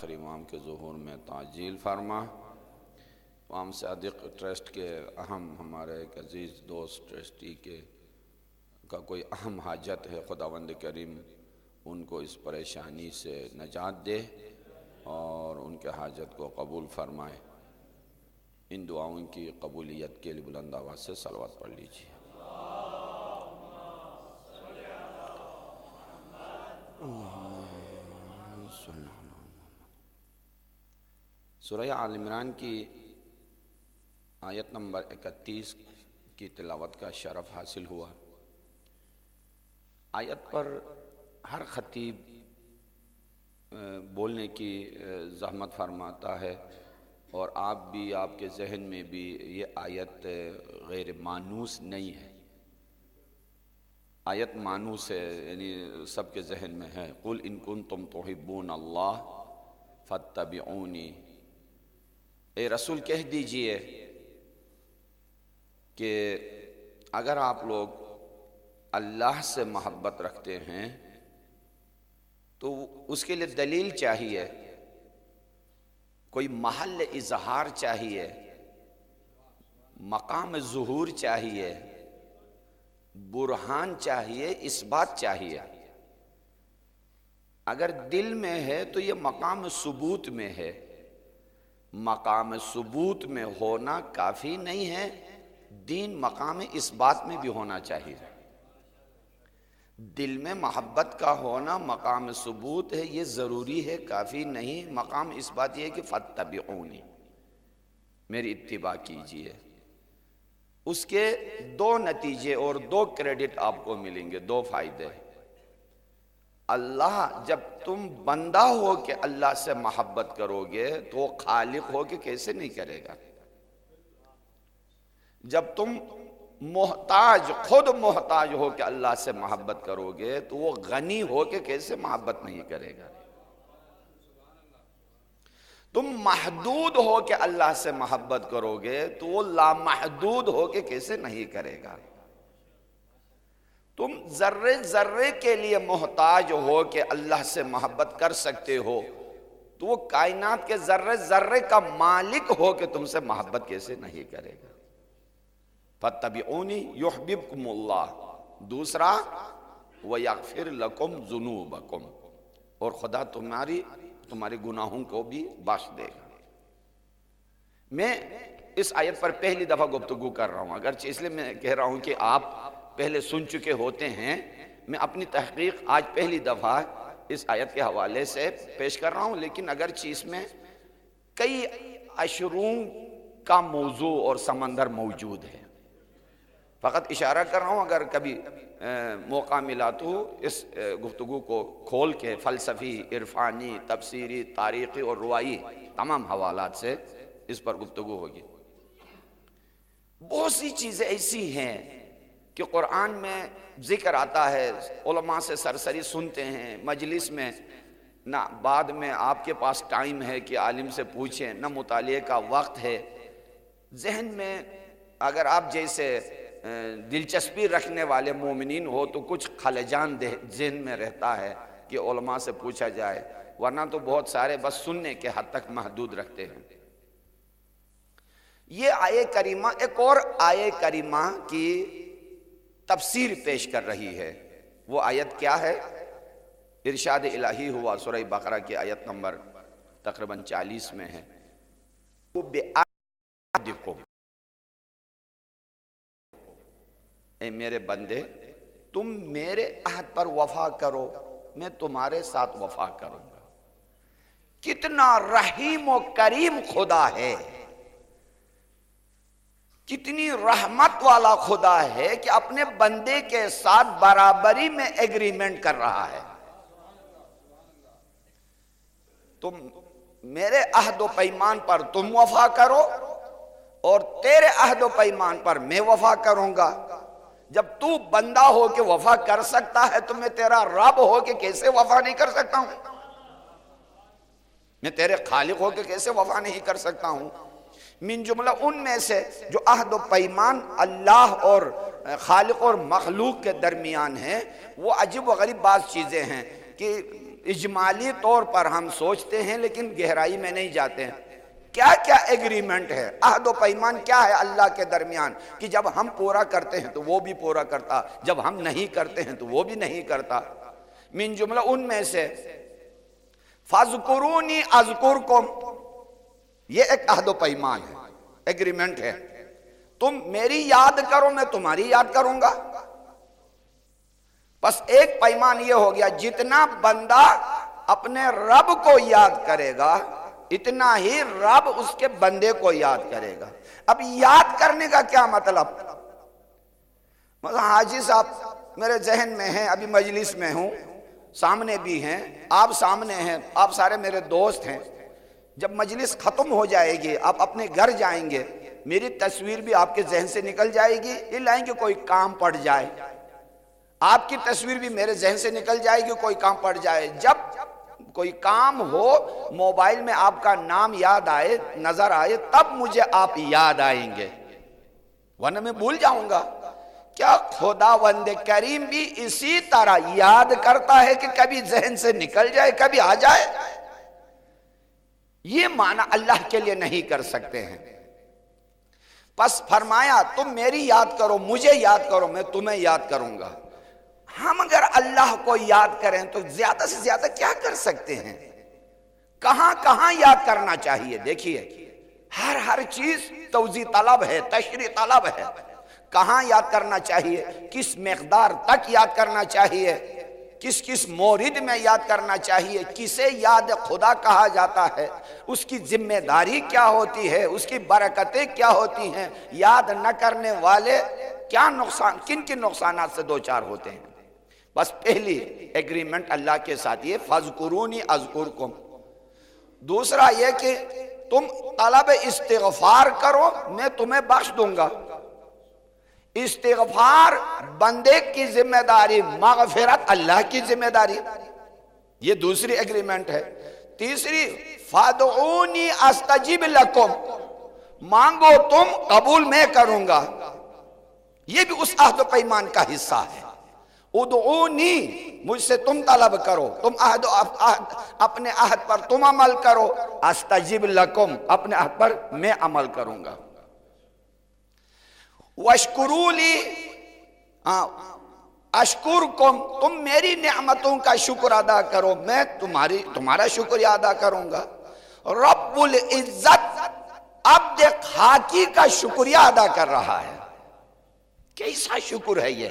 آخری امام کے ظہور میں تعجیل فرما۔ امام صادق ٹرسٹ کے اہم ہمارے ایک عزیز دوست ٹرسٹی کا کوئی اہم حاجت ہے، خداوند کریم ان کو اس پریشانی سے نجات دے اور ان کے حاجت کو قبول فرمائے۔ ان دعاؤں کی قبولیت کے لیے بلند آواز سے صلوات پڑھ لیجیے۔ سورہ آل عمران کی آیت نمبر 31 کی تلاوت کا شرف حاصل ہوا۔ آیت پر ہر خطیب بولنے کی زحمت فرماتا ہے، اور آپ بھی، آپ کے ذہن میں بھی یہ آیت غیر مانوس نہیں ہے۔ آیت مانوس ہے، یعنی سب کے ذہن میں ہے۔ قُلْ إِن كُنتُمْ تُحِبُّونَ اللَّهَ فَاتَّبِعُونِي، اے رسول کہہ دیجئے کہ اگر آپ لوگ اللہ سے محبت رکھتے ہیں تو اس کے لیے دلیل چاہیے، کوئی محل اظہار چاہیے، مقام ظہور چاہیے، برہان چاہیے، اثبات چاہیے۔ اگر دل میں ہے تو یہ مقام ثبوت میں ہے۔ مقام ثبوت میں ہونا کافی نہیں ہے، دین مقام اثبات میں بھی ہونا چاہیے۔ دل میں محبت کا ہونا مقام ثبوت ہے، یہ ضروری ہے، کافی نہیں۔ مقام اثبات یہ ہے کہ فَاتَّبِعُونِی، میری اتباع کیجئے۔ اس کے دو نتیجے اور دو کریڈٹ آپ کو ملیں گے، دو فائدے۔ اللہ، جب تم بندہ ہو کے اللہ سے محبت کرو گے تو وہ خالق ہو کے کیسے نہیں کرے گا؟ جب تم محتاج، خود محتاج ہو کے اللہ سے محبت کرو گے تو وہ غنی ہو کے کیسے محبت نہیں کرے گا؟ تم محدود ہو کے اللہ سے محبت کرو گے تو وہ لامحدود ہو کے کیسے نہیں کرے گا؟ تم ذرے ذرے کے لیے محتاج ہو کے اللہ سے محبت کر سکتے ہو تو وہ کائنات کے ذرے ذرے کا مالک ہو کے تم سے محبت کیسے نہیں کرے گا؟ فَاتَّبِعُونِی يُحْبِبْكُمُ اللَّهُ، دوسرا وَيَغْفِرْ لَكُمْ ذُنُوبَكُمْ، اور خدا تمہارے گناہوں کو بھی بخش دے گا۔ میں اس آیت پر پہلی دفعہ گفتگو کر رہا ہوں، اگرچہ اس لیے میں کہہ رہا ہوں کہ آپ پہلے سن چکے ہوتے ہیں، میں اپنی تحقیق آج پہلی دفعہ اس آیت کے حوالے سے پیش کر رہا ہوں، لیکن اگرچہ اس میں کئی اشروں کا موضوع اور سمندر موجود ہے، فقط اشارہ کر رہا ہوں۔ اگر کبھی موقع ملا تو اس گفتگو کو کھول کے فلسفی، عرفانی، تفسیری، تاریخی اور روایی تمام حوالات سے اس پر گفتگو ہوگی۔ بہت سی چیزیں ایسی ہیں کہ قرآن میں ذکر آتا ہے، علماء سے سرسری سنتے ہیں مجلس میں، نہ بعد میں آپ کے پاس ٹائم ہے کہ عالم سے پوچھیں، نہ مطالعے کا وقت ہے۔ ذہن میں اگر آپ جیسے دلچسپی رکھنے والے مومنین ہو تو کچھ خلجان ذہن میں رہتا ہے کہ علماء سے پوچھا جائے، ورنہ تو بہت سارے بس سننے کے حد تک محدود رکھتے ہیں۔ یہ آیے کریمہ ایک اور آیے کریمہ کی تفسیر پیش کر رہی ہے۔ وہ آیت کیا ہے؟ ارشاد الہی ہوا سورہ بقرہ کی آیت نمبر تقریباً 40 میں ہے، بِعَہْدِکُمْ، اے میرے بندے تم میرے عہد پر وفا کرو، میں تمہارے ساتھ وفا کروں گا۔ کتنا رحیم و کریم خدا ہے، کتنی رحمت والا خدا ہے کہ اپنے بندے کے ساتھ برابری میں ایگریمنٹ کر رہا ہے۔ تم میرے عہد و پیمان پر تم وفا کرو اور تیرے عہد و پیمان پر میں وفا کروں گا۔ جب تو بندہ ہو کے وفا کر سکتا ہے تو میں تیرا رب ہو کے کیسے وفا نہیں کر سکتا ہوں؟ میں تیرے خالق ہو کے کیسے وفا نہیں کر سکتا ہوں؟ من جملہ ان میں سے جو عہد و پیمان اللہ اور خالق اور مخلوق کے درمیان ہے، وہ عجیب و غریب بعض چیزیں ہیں کہ اجمالی طور پر ہم سوچتے ہیں لیکن گہرائی میں نہیں جاتے ہیں. کیا کیا ایگریمنٹ ہے, عہد و پیمان کیا ہے اللہ کے درمیان کہ جب ہم پورا کرتے ہیں تو وہ بھی پورا کرتا, جب ہم نہیں کرتے ہیں تو وہ بھی نہیں کرتا. من جملہ ان میں سے فَاذْكُرُونِي أَذْكُرْكُمْ, یہ ایک عہد و پیمان ہے, ایگریمنٹ ہے. تم میری یاد کرو میں تمہاری یاد کروں گا. بس ایک پیمان یہ ہو گیا, جتنا بندہ اپنے رب کو یاد کرے گا اتنا ہی رب اس کے بندے کو یاد کرے گا. اب یاد کرنے کا کیا مطلب؟ مثلا حاجی صاحب میرے ذہن میں ہیں, ابھی مجلس میں ہوں, سامنے بھی ہیں, آپ سامنے ہیں, آپ سارے میرے دوست ہیں. جب مجلس ختم ہو جائے گی آپ اپنے گھر جائیں گے, میری تصویر بھی آپ کے ذہن سے نکل جائے گی, یہ لائیں کہ کوئی کام پڑ جائے. آپ کی تصویر بھی میرے ذہن سے نکل جائے گی, کوئی کام پڑ جائے. جب کوئی کام ہو, موبائل میں آپ کا نام یاد آئے, نظر آئے, تب مجھے آپ یاد آئیں گے, ورنہ میں بھول جاؤں گا. کیا خداوند کریم بھی اسی طرح یاد کرتا ہے کہ کبھی ذہن سے نکل جائے کبھی آ جائے؟ یہ معنی اللہ کے لیے نہیں کر سکتے ہیں. پس فرمایا تم میری یاد کرو, مجھے یاد کرو, میں تمہیں یاد کروں گا. ہم اگر اللہ کو یاد کریں تو زیادہ سے زیادہ کیا کر سکتے ہیں؟ کہاں کہاں یاد کرنا چاہیے؟ دیکھیے ہر چیز توضیح طلب ہے, تشریح طلب ہے. کہاں یاد کرنا چاہیے, کس مقدار تک یاد کرنا چاہیے, کس کس مورد میں یاد کرنا چاہیے, کسے یاد خدا کہا جاتا ہے, اس کی ذمہ داری کیا ہوتی ہے, اس کی برکتیں کیا ہوتی ہیں, یاد نہ کرنے والے کیا نقصان, کن کن نقصانات سے دوچار ہوتے ہیں. بس پہلی ایگریمنٹ اللہ کے ساتھ یہ فَاذْكُرُونِي أَذْكُرْكُمْ. دوسرا یہ کہ تم طلب استغفار کرو میں تمہیں بخش دوں گا. استغفار بندے کی ذمہ داری, مغفرت اللہ کی ذمہ داری. یہ دوسری ایگریمنٹ ہے. تیسری فَادْعُونِي أَسْتَجِبْ لَكُمْ, مانگو تم قبول میں کروں گا. یہ بھی اس عہد و پیمان کا حصہ ہے. ادعونی, مجھ سے تم طلب کرو, تم اپنے عہد پر تم عمل کرو. استجب لکم, اپنے عہد پر میں عمل کروں گا. واشکروا لی, اشکرکم, تم میری نعمتوں کا شکر ادا کرو, میں تمہارا شکریہ ادا کروں گا. رب العزت عبد خاکی کا شکریہ ادا کر رہا ہے. کیسا شکر ہے یہ,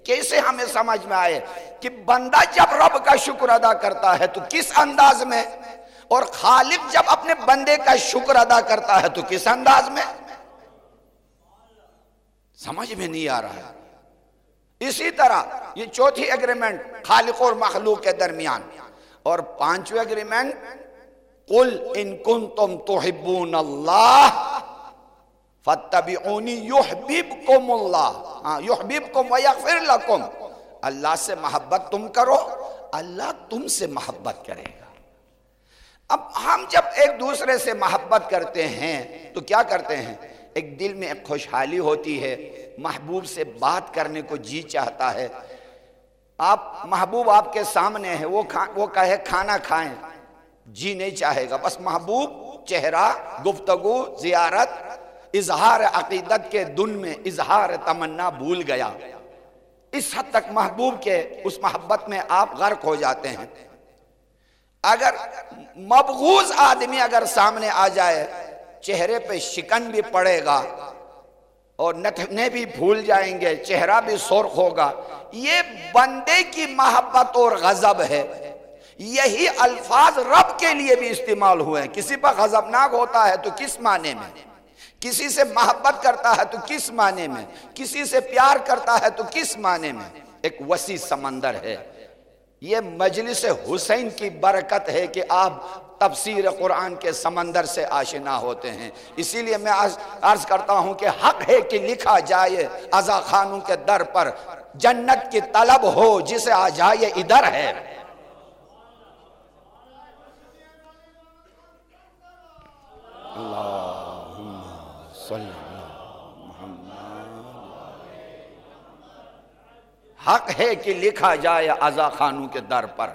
کیسے ہمیں سمجھ میں آئے کہ بندہ جب رب کا شکر ادا کرتا ہے تو کس انداز میں, اور خالق جب اپنے بندے کا شکر ادا کرتا ہے تو کس انداز میں, سمجھ میں نہیں آ رہا ہے. اسی طرح یہ چوتھی ایگریمنٹ خالق اور مخلوق کے درمیان. اور پانچویں ایگریمنٹ قل ان کنتم تحبون اللہ فاتبعونی یحببکم اللہ, یحببکم ویغفر لکم. اللہ سے محبت تم کرو, اللہ تم سے محبت کرے گا. اب ہم جب ایک دوسرے سے محبت کرتے ہیں تو کیا کرتے ہیں, ایک دل میں ایک خوشحالی ہوتی ہے, محبوب سے بات کرنے کو جی چاہتا ہے. آپ محبوب آپ کے سامنے ہے, وہ کہے کھانا کھائیں, جی نہیں چاہے گا. بس محبوب چہرہ, گفتگو, زیارت, اظہار عقیدت کے دن میں اظہار تمنا بھول گیا. اس حد تک محبوب کے اس محبت میں آپ غرق ہو جاتے ہیں. اگر مبغوض آدمی اگر سامنے آ جائے, چہرے پہ شکن بھی پڑے گا اور نتنے بھی بھول جائیں گے, چہرہ بھی سرخ ہوگا. یہ بندے کی محبت اور غضب ہے. یہی الفاظ رب کے لیے بھی استعمال ہوئے ہیں. کسی پر غضبناک ہوتا ہے تو کس معنی میں, کسی سے محبت کرتا ہے تو کس معنی میں, کسی سے پیار کرتا ہے تو کس معنی میں. ایک وسیع سمندر ہے. یہ مجلس حسین کی برکت ہے کہ آپ تفسیر قرآن کے سمندر سے آشنا ہوتے ہیں. اسی لیے میں عرض کرتا ہوں کہ حق ہے کہ لکھا جائے عزا خانوں کے در پر, جنت کی طلب ہو جسے آ جائے ادھر ہے. اللہم صلی اللہ محمد. حق ہے کہ لکھا جائے عزا خانوں کے در پر,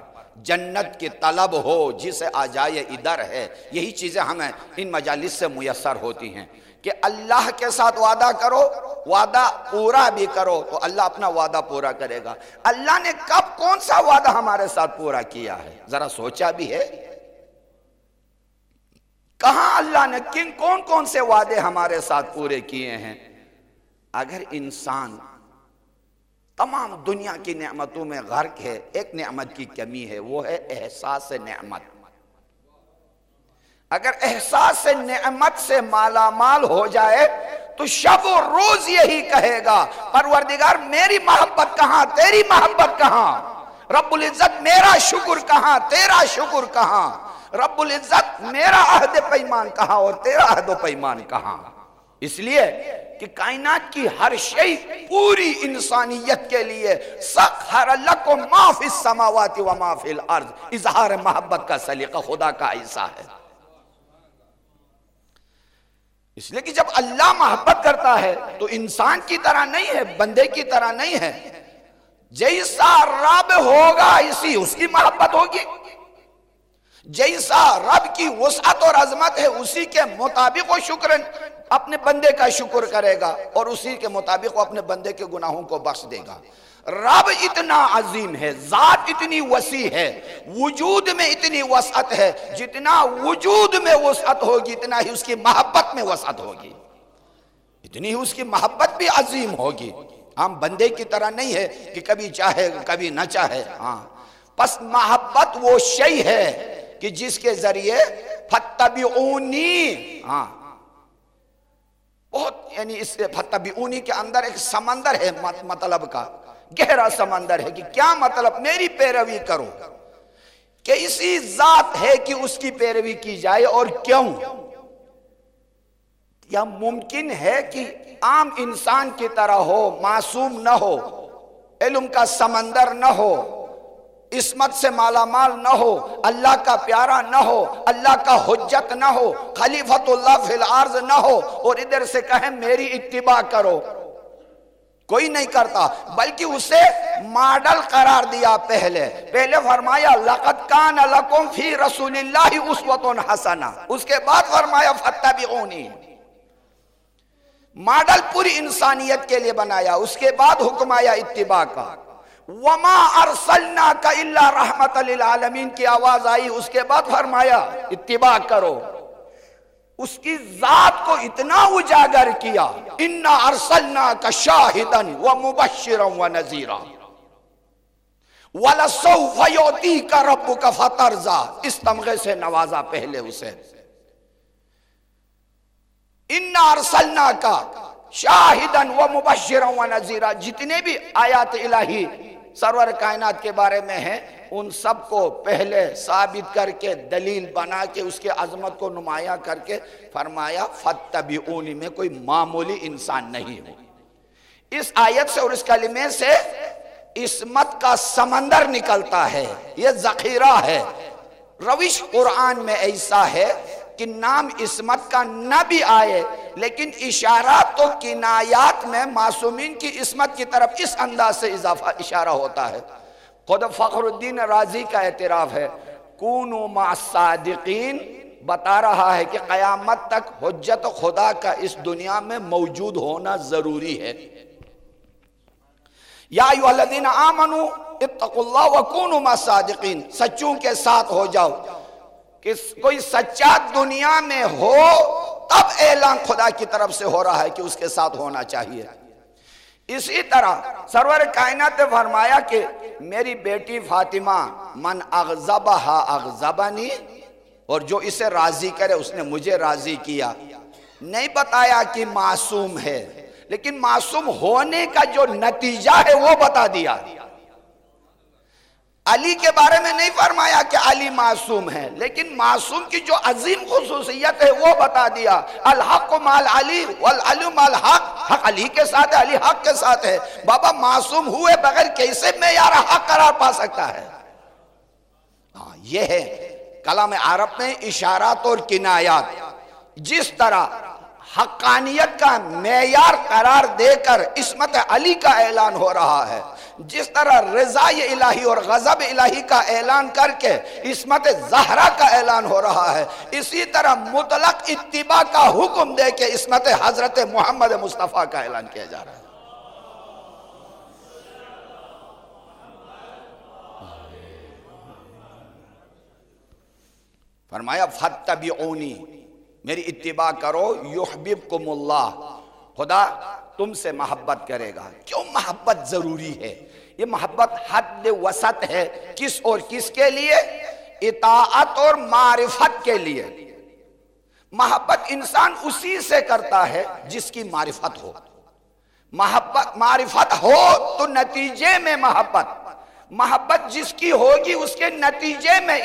جنت کی طلب ہو، جسے آ جائے ادھر ہے. یہی چیزیں ہمیں ان مجالس سے میسر ہوتی ہیں کہ اللہ کے ساتھ وعدہ کرو، وعدہ پورا بھی کرو تو اللہ اپنا وعدہ پورا کرے گا. اللہ نے کب کون سا وعدہ ہمارے ساتھ پورا کیا ہے؟ ذرا سوچا بھی ہے؟ کہاں اللہ نے کون سے وعدے ہمارے ساتھ پورے کیے ہیں؟ اگر انسان تمام دنیا کی نعمتوں میں غرق ہے، ایک نعمت کی کمی ہے، وہ ہے احساس نعمت. اگر احساس نعمت سے مالا مال ہو جائے تو شب و روز یہی کہے گا پروردگار میری محبت کہاں، تیری محبت کہاں؟ رب العزت میرا شکر کہاں، تیرا شکر کہاں؟ رب العزت میرا عہد پیمان کہاں اور تیرا عہد و پیمان کہاں؟ اس لیے کہ کائنات کی ہر شے پوری انسانیت کے لیے سخر لکم ما فی السماوات و ما فی الارض، اظہار محبت کا سلیقہ خدا کا ایسا ہے. اس لیے کہ جب اللہ محبت کرتا ہے تو انسان کی طرح نہیں ہے، بندے کی طرح نہیں ہے. جیسا رب ہوگا اسی اس کی محبت ہوگی، جیسا رب کی وسعت اور عظمت ہے اسی کے مطابق وہ شکر اپنے بندے کا شکر کرے گا اور اسی کے مطابق وہ اپنے بندے کے گناہوں کو بخش دے گا. رب اتنا عظیم ہے، ذات اتنی وسیع ہے، وجود میں اتنی وسعت ہے، جتنا وجود میں وسعت ہوگی اتنا ہی اس کی محبت میں وسعت ہوگی، اتنی ہی اس کی محبت بھی عظیم ہوگی. ہم بندے کی طرح نہیں ہے کہ کبھی چاہے کبھی نہ چاہے. ہاں پس محبت وہ شے ہے کہ جس کے ذریعے فتبعونی، ہاں بہت یعنی اس فتبعونی کے اندر ایک سمندر ہے مطلب کا، گہرا سمندر ہے کہ کیا مطلب میری پیروی کرو، کہ اسی ذات ہے کہ اس کی پیروی کی جائے. اور کیوں؟ یا ممکن ہے کہ عام انسان کی طرح ہو، معصوم نہ ہو، علم کا سمندر نہ ہو، عصمت سے مالا مال نہ ہو، اللہ کا پیارا نہ ہو، اللہ کا حجت نہ ہو، خلیفۃ اللہ فی الارض نہ ہو، اور ادھر سے کہیں میری اتباع کرو؟ کوئی نہیں کرتا، بلکہ اسے ماڈل قرار دیا. پہلے فرمایا لقد کان لکم فی رسول اللہ اسوۃ حسنہ، اس کے بعد فرمایا فتبعونی. ماڈل پوری انسانیت کے لیے بنایا، اس کے بعد حکم آیا اتباع کا. وما ارسلناک الا رحمۃ للعالمین کی آواز آئی، اس کے بعد فرمایا اتباع کرو. اس کی ذات کو اتنا اجاگر کیا، انا ارسلناک شاہدا ومبشرا ونذیرا ولسوف یعطیک ربک فترضی، اس تمغے سے نوازا پہلے اسے. انا ارسلناک شاہدا ومبشرا ونذیرا، جتنے بھی آیات الہی سرور کائنات کے بارے میں ہیں ان سب کو پہلے ثابت کر کے دلیل بنا کے اس کے عظمت کو نمایاں کر کے فرمایا فتبعونی. میں کوئی معمولی انسان نہیں ہوں. اس آیت سے اور اس کلمے سے عصمت کا سمندر نکلتا ہے، یہ ذخیرہ ہے. روش قرآن میں ایسا ہے کہ نام عصمت کا نہ بھی آئے لیکن اشارات و کنایات میں معصومین کی عصمت کی طرف اس انداز سے اضافہ اشارہ ہوتا ہے. خود فخر الدین رازی کا اعتراف ہے، کونوا مع الصادقین، بتا رہا ہے کہ قیامت تک حجت خدا کا اس دنیا میں موجود ہونا ضروری ہے. یا ایھا الذین آمنوا اتقوا اللہ وکونوا مع الصادقین، سچوں کے ساتھ ہو جاؤ. کہ کوئی سچا دنیا میں ہو تب اعلان خدا کی طرف سے ہو رہا ہے کہ اس کے ساتھ ہونا چاہیے. اسی طرح سرور کائنات نے فرمایا کہ میری بیٹی فاطمہ من اغضبہا اغضبنی، اور جو اسے راضی کرے اس نے مجھے راضی کیا. نہیں بتایا کہ معصوم ہے لیکن معصوم ہونے کا جو نتیجہ ہے وہ بتا دیا. علی کے بارے میں نہیں فرمایا کہ علی معصوم ہے لیکن معصوم کی جو عظیم خصوصیت ہے وہ بتا دیا. الحق مال علی والعلی مال حق، حق علی کے ساتھ ہے، علی حق کے ساتھ ہے. بابا معصوم ہوئے بغیر کیسے معیار حق قرار پا سکتا ہے؟ یہ ہے کلام عرب میں اشارات اور کنایات. جس طرح حقانیت کا معیار قرار دے کر عصمت علی کا اعلان ہو رہا ہے، جس طرح رضا الہی اور غضب الہی کا اعلان کر کے عصمت زہرا کا اعلان ہو رہا ہے، اسی طرح مطلق اتباع کا حکم دے کے عصمت حضرت محمد مصطفیٰ کا اعلان کیا جا رہا ہے۔ فرمایا فَاتَّبِعُونِی، میری اتباع کرو، یحببکم اللہ، خدا تم سے محبت کرے گا۔ کیوں محبت ضروری ہے؟ یہ محبت حد وسط ہے، کس اور کس کے لیے؟ اطاعت اور معرفت کے لیے۔ محبت انسان اسی سے کرتا ہے جس کی معرفت ہو۔ معرفت ہو تو نتیجے میں محبت جس کی ہوگی اس کے نتیجے میں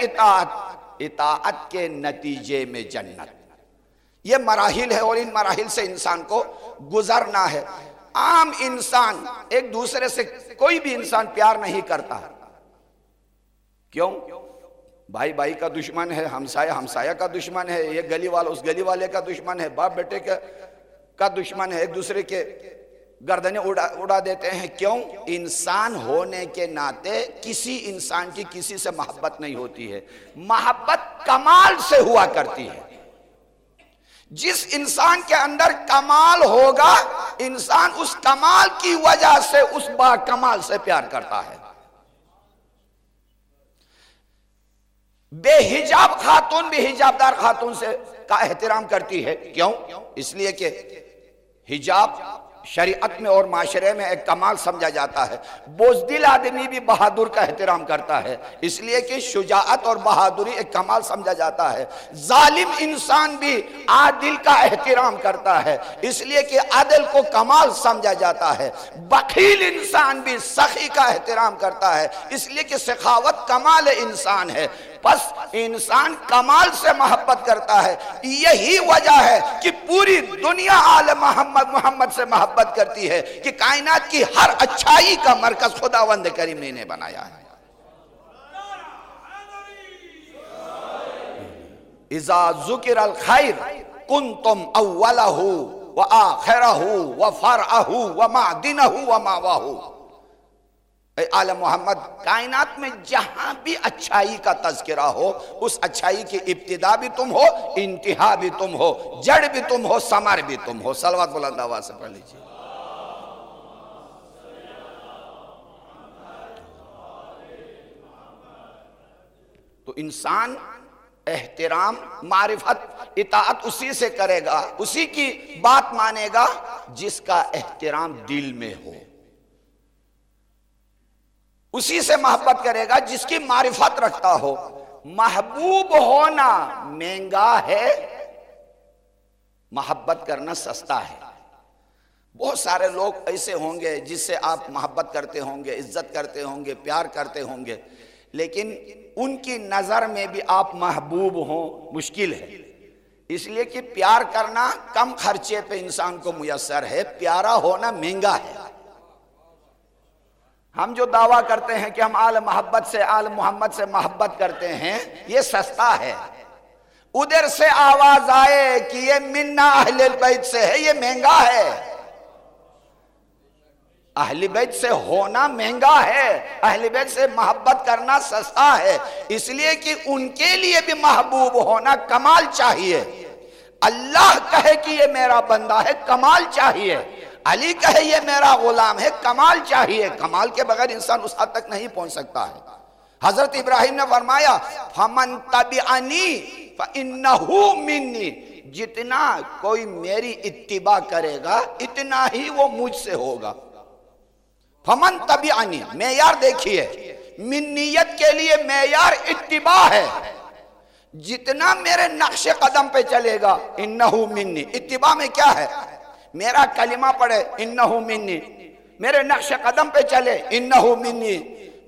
اطاعت کے نتیجے میں جنت۔ یہ مراحل ہے اور ان مراحل سے انسان کو گزرنا ہے۔ عام انسان ایک دوسرے سے، کوئی بھی انسان پیار نہیں کرتا۔ کیوں؟ بھائی بھائی کا دشمن ہے، ہمسایہ ہمسایہ کا دشمن ہے، یہ گلی والا اس گلی والے کا دشمن ہے، باپ بیٹے کا دشمن ہے، ایک دوسرے کے گردنیں اڑا دیتے ہیں۔ کیوں؟ انسان ہونے کے ناطے کسی انسان کی کسی سے محبت نہیں ہوتی ہے۔ محبت کمال سے ہوا کرتی ہے۔ جس انسان کے اندر کمال ہوگا، انسان اس کمال کی وجہ سے اس با کمال سے پیار کرتا ہے۔ بے حجاب خاتون بھی حجاب دار خاتون سے کا احترام کرتی ہے۔ کیوں؟ اس لیے کہ حجاب شریعت میں اور معاشرے میں ایک کمال سمجھا جاتا ہے۔ بزدل آدمی بھی بہادر کا احترام کرتا ہے، اس لیے کہ شجاعت اور بہادری ایک کمال سمجھا جاتا ہے۔ ظالم انسان بھی عادل کا احترام کرتا ہے، اس لیے کہ عدل کو کمال سمجھا جاتا ہے۔ بخیل انسان بھی سخی کا احترام کرتا ہے، اس لیے کہ سخاوت کمال انسان ہے۔ پس انسان کمال سے محبت کرتا ہے۔ یہی وجہ ہے کہ پوری دنیا آل محمد سے محبت کرتی ہے کہ کائنات کی ہر اچھائی کا مرکز خداوند کریم نے بنایا ہے۔ اذا ذکر الخیر کنتم اولہ وآخرہ وفرعہ ومعدنہ وماواہ۔ اے آل محمد، کائنات میں جہاں بھی اچھائی کا تذکرہ ہو، اس اچھائی کی ابتدا بھی تم ہو، انتہا بھی تم ہو، جڑ بھی تم ہو، ثمر بھی تم ہو۔ صلوات بلند آواز سے پڑھ لیجیے۔ تو انسان احترام، معرفت، اطاعت اسی سے کرے گا، اسی کی بات مانے گا جس کا احترام دل میں ہو، اسی سے محبت کرے گا جس کی معرفت رکھتا ہو۔ محبوب ہونا مہنگا ہے، محبت کرنا سستا ہے۔ بہت سارے لوگ ایسے ہوں گے جس سے آپ محبت کرتے ہوں گے، عزت کرتے ہوں گے، پیار کرتے ہوں گے، لیکن ان کی نظر میں بھی آپ محبوب ہوں مشکل ہے، اس لیے کہ پیار کرنا کم خرچے پہ انسان کو میسر ہے، پیارا ہونا مہنگا ہے۔ ہم جو دعویٰ کرتے ہیں کہ ہم آل محبت سے، آل محمد سے محبت کرتے ہیں، یہ سستا ہے۔ ادھر سے آواز آئے کہ یہ منا اہل بیت سے ہے، یہ مہنگا ہے۔ اہل بیت سے ہونا مہنگا ہے، اہل بیت سے محبت کرنا سستا ہے، اس لیے کہ ان کے لیے بھی محبوب ہونا کمال چاہیے۔ اللہ کہے کہ یہ میرا بندہ ہے، کمال چاہیے۔ علی کہے یہ میرا غلام ہے، کمال چاہیے۔ کمال کے بغیر انسان اس حد تک نہیں پہنچ سکتا ہے۔ حضرت ابراہیم نے فرمایا فَمَن تَبِعَنِي فَإِنَّهُ مِنِّي، جتنا کوئی میری اتباع کرے گا اتنا ہی وہ مجھ سے ہوگا۔ فَمَن تَبِعَنِي، معیار دیکھیے، منیت کے لیے معیار اتباع ہے۔ جتنا میرے نقش قدم پہ چلے گا انہو منی، اتباع میں کیا ہے؟ میرا کلمہ پڑھے انہو منی، میرے نقش قدم پہ چلے انہو منی،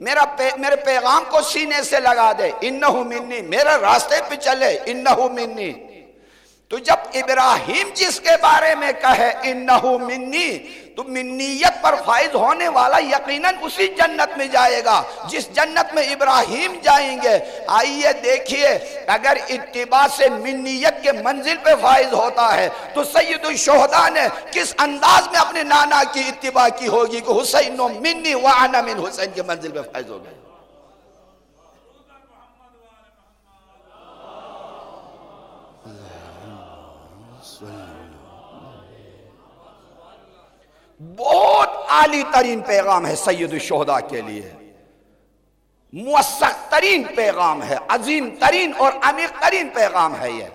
میرے پیغام کو سینے سے لگا دے انہو منی، میرے راستے پہ چلے انہو منی۔ تو جب ابراہیم جس کے بارے میں کہے انہو منی، تو منیت پر فائز ہونے والا یقیناً اسی جنت میں جائے گا جس جنت میں ابراہیم جائیں گے۔ آئیے دیکھیے، اگر اتباع سے منیت کے منزل پہ فائز ہوتا ہے تو سید الشہداء نے کس انداز میں اپنے نانا کی اتباع کی ہوگی کہ حسین منی وانا من حسین کے منزل پہ فائز ہو گئے۔ بہت عالی ترین پیغام ہے سید الشہداء کے لیے، موثق ترین پیغام ہے، عظیم ترین اور عمیق ترین پیغام ہے یہ،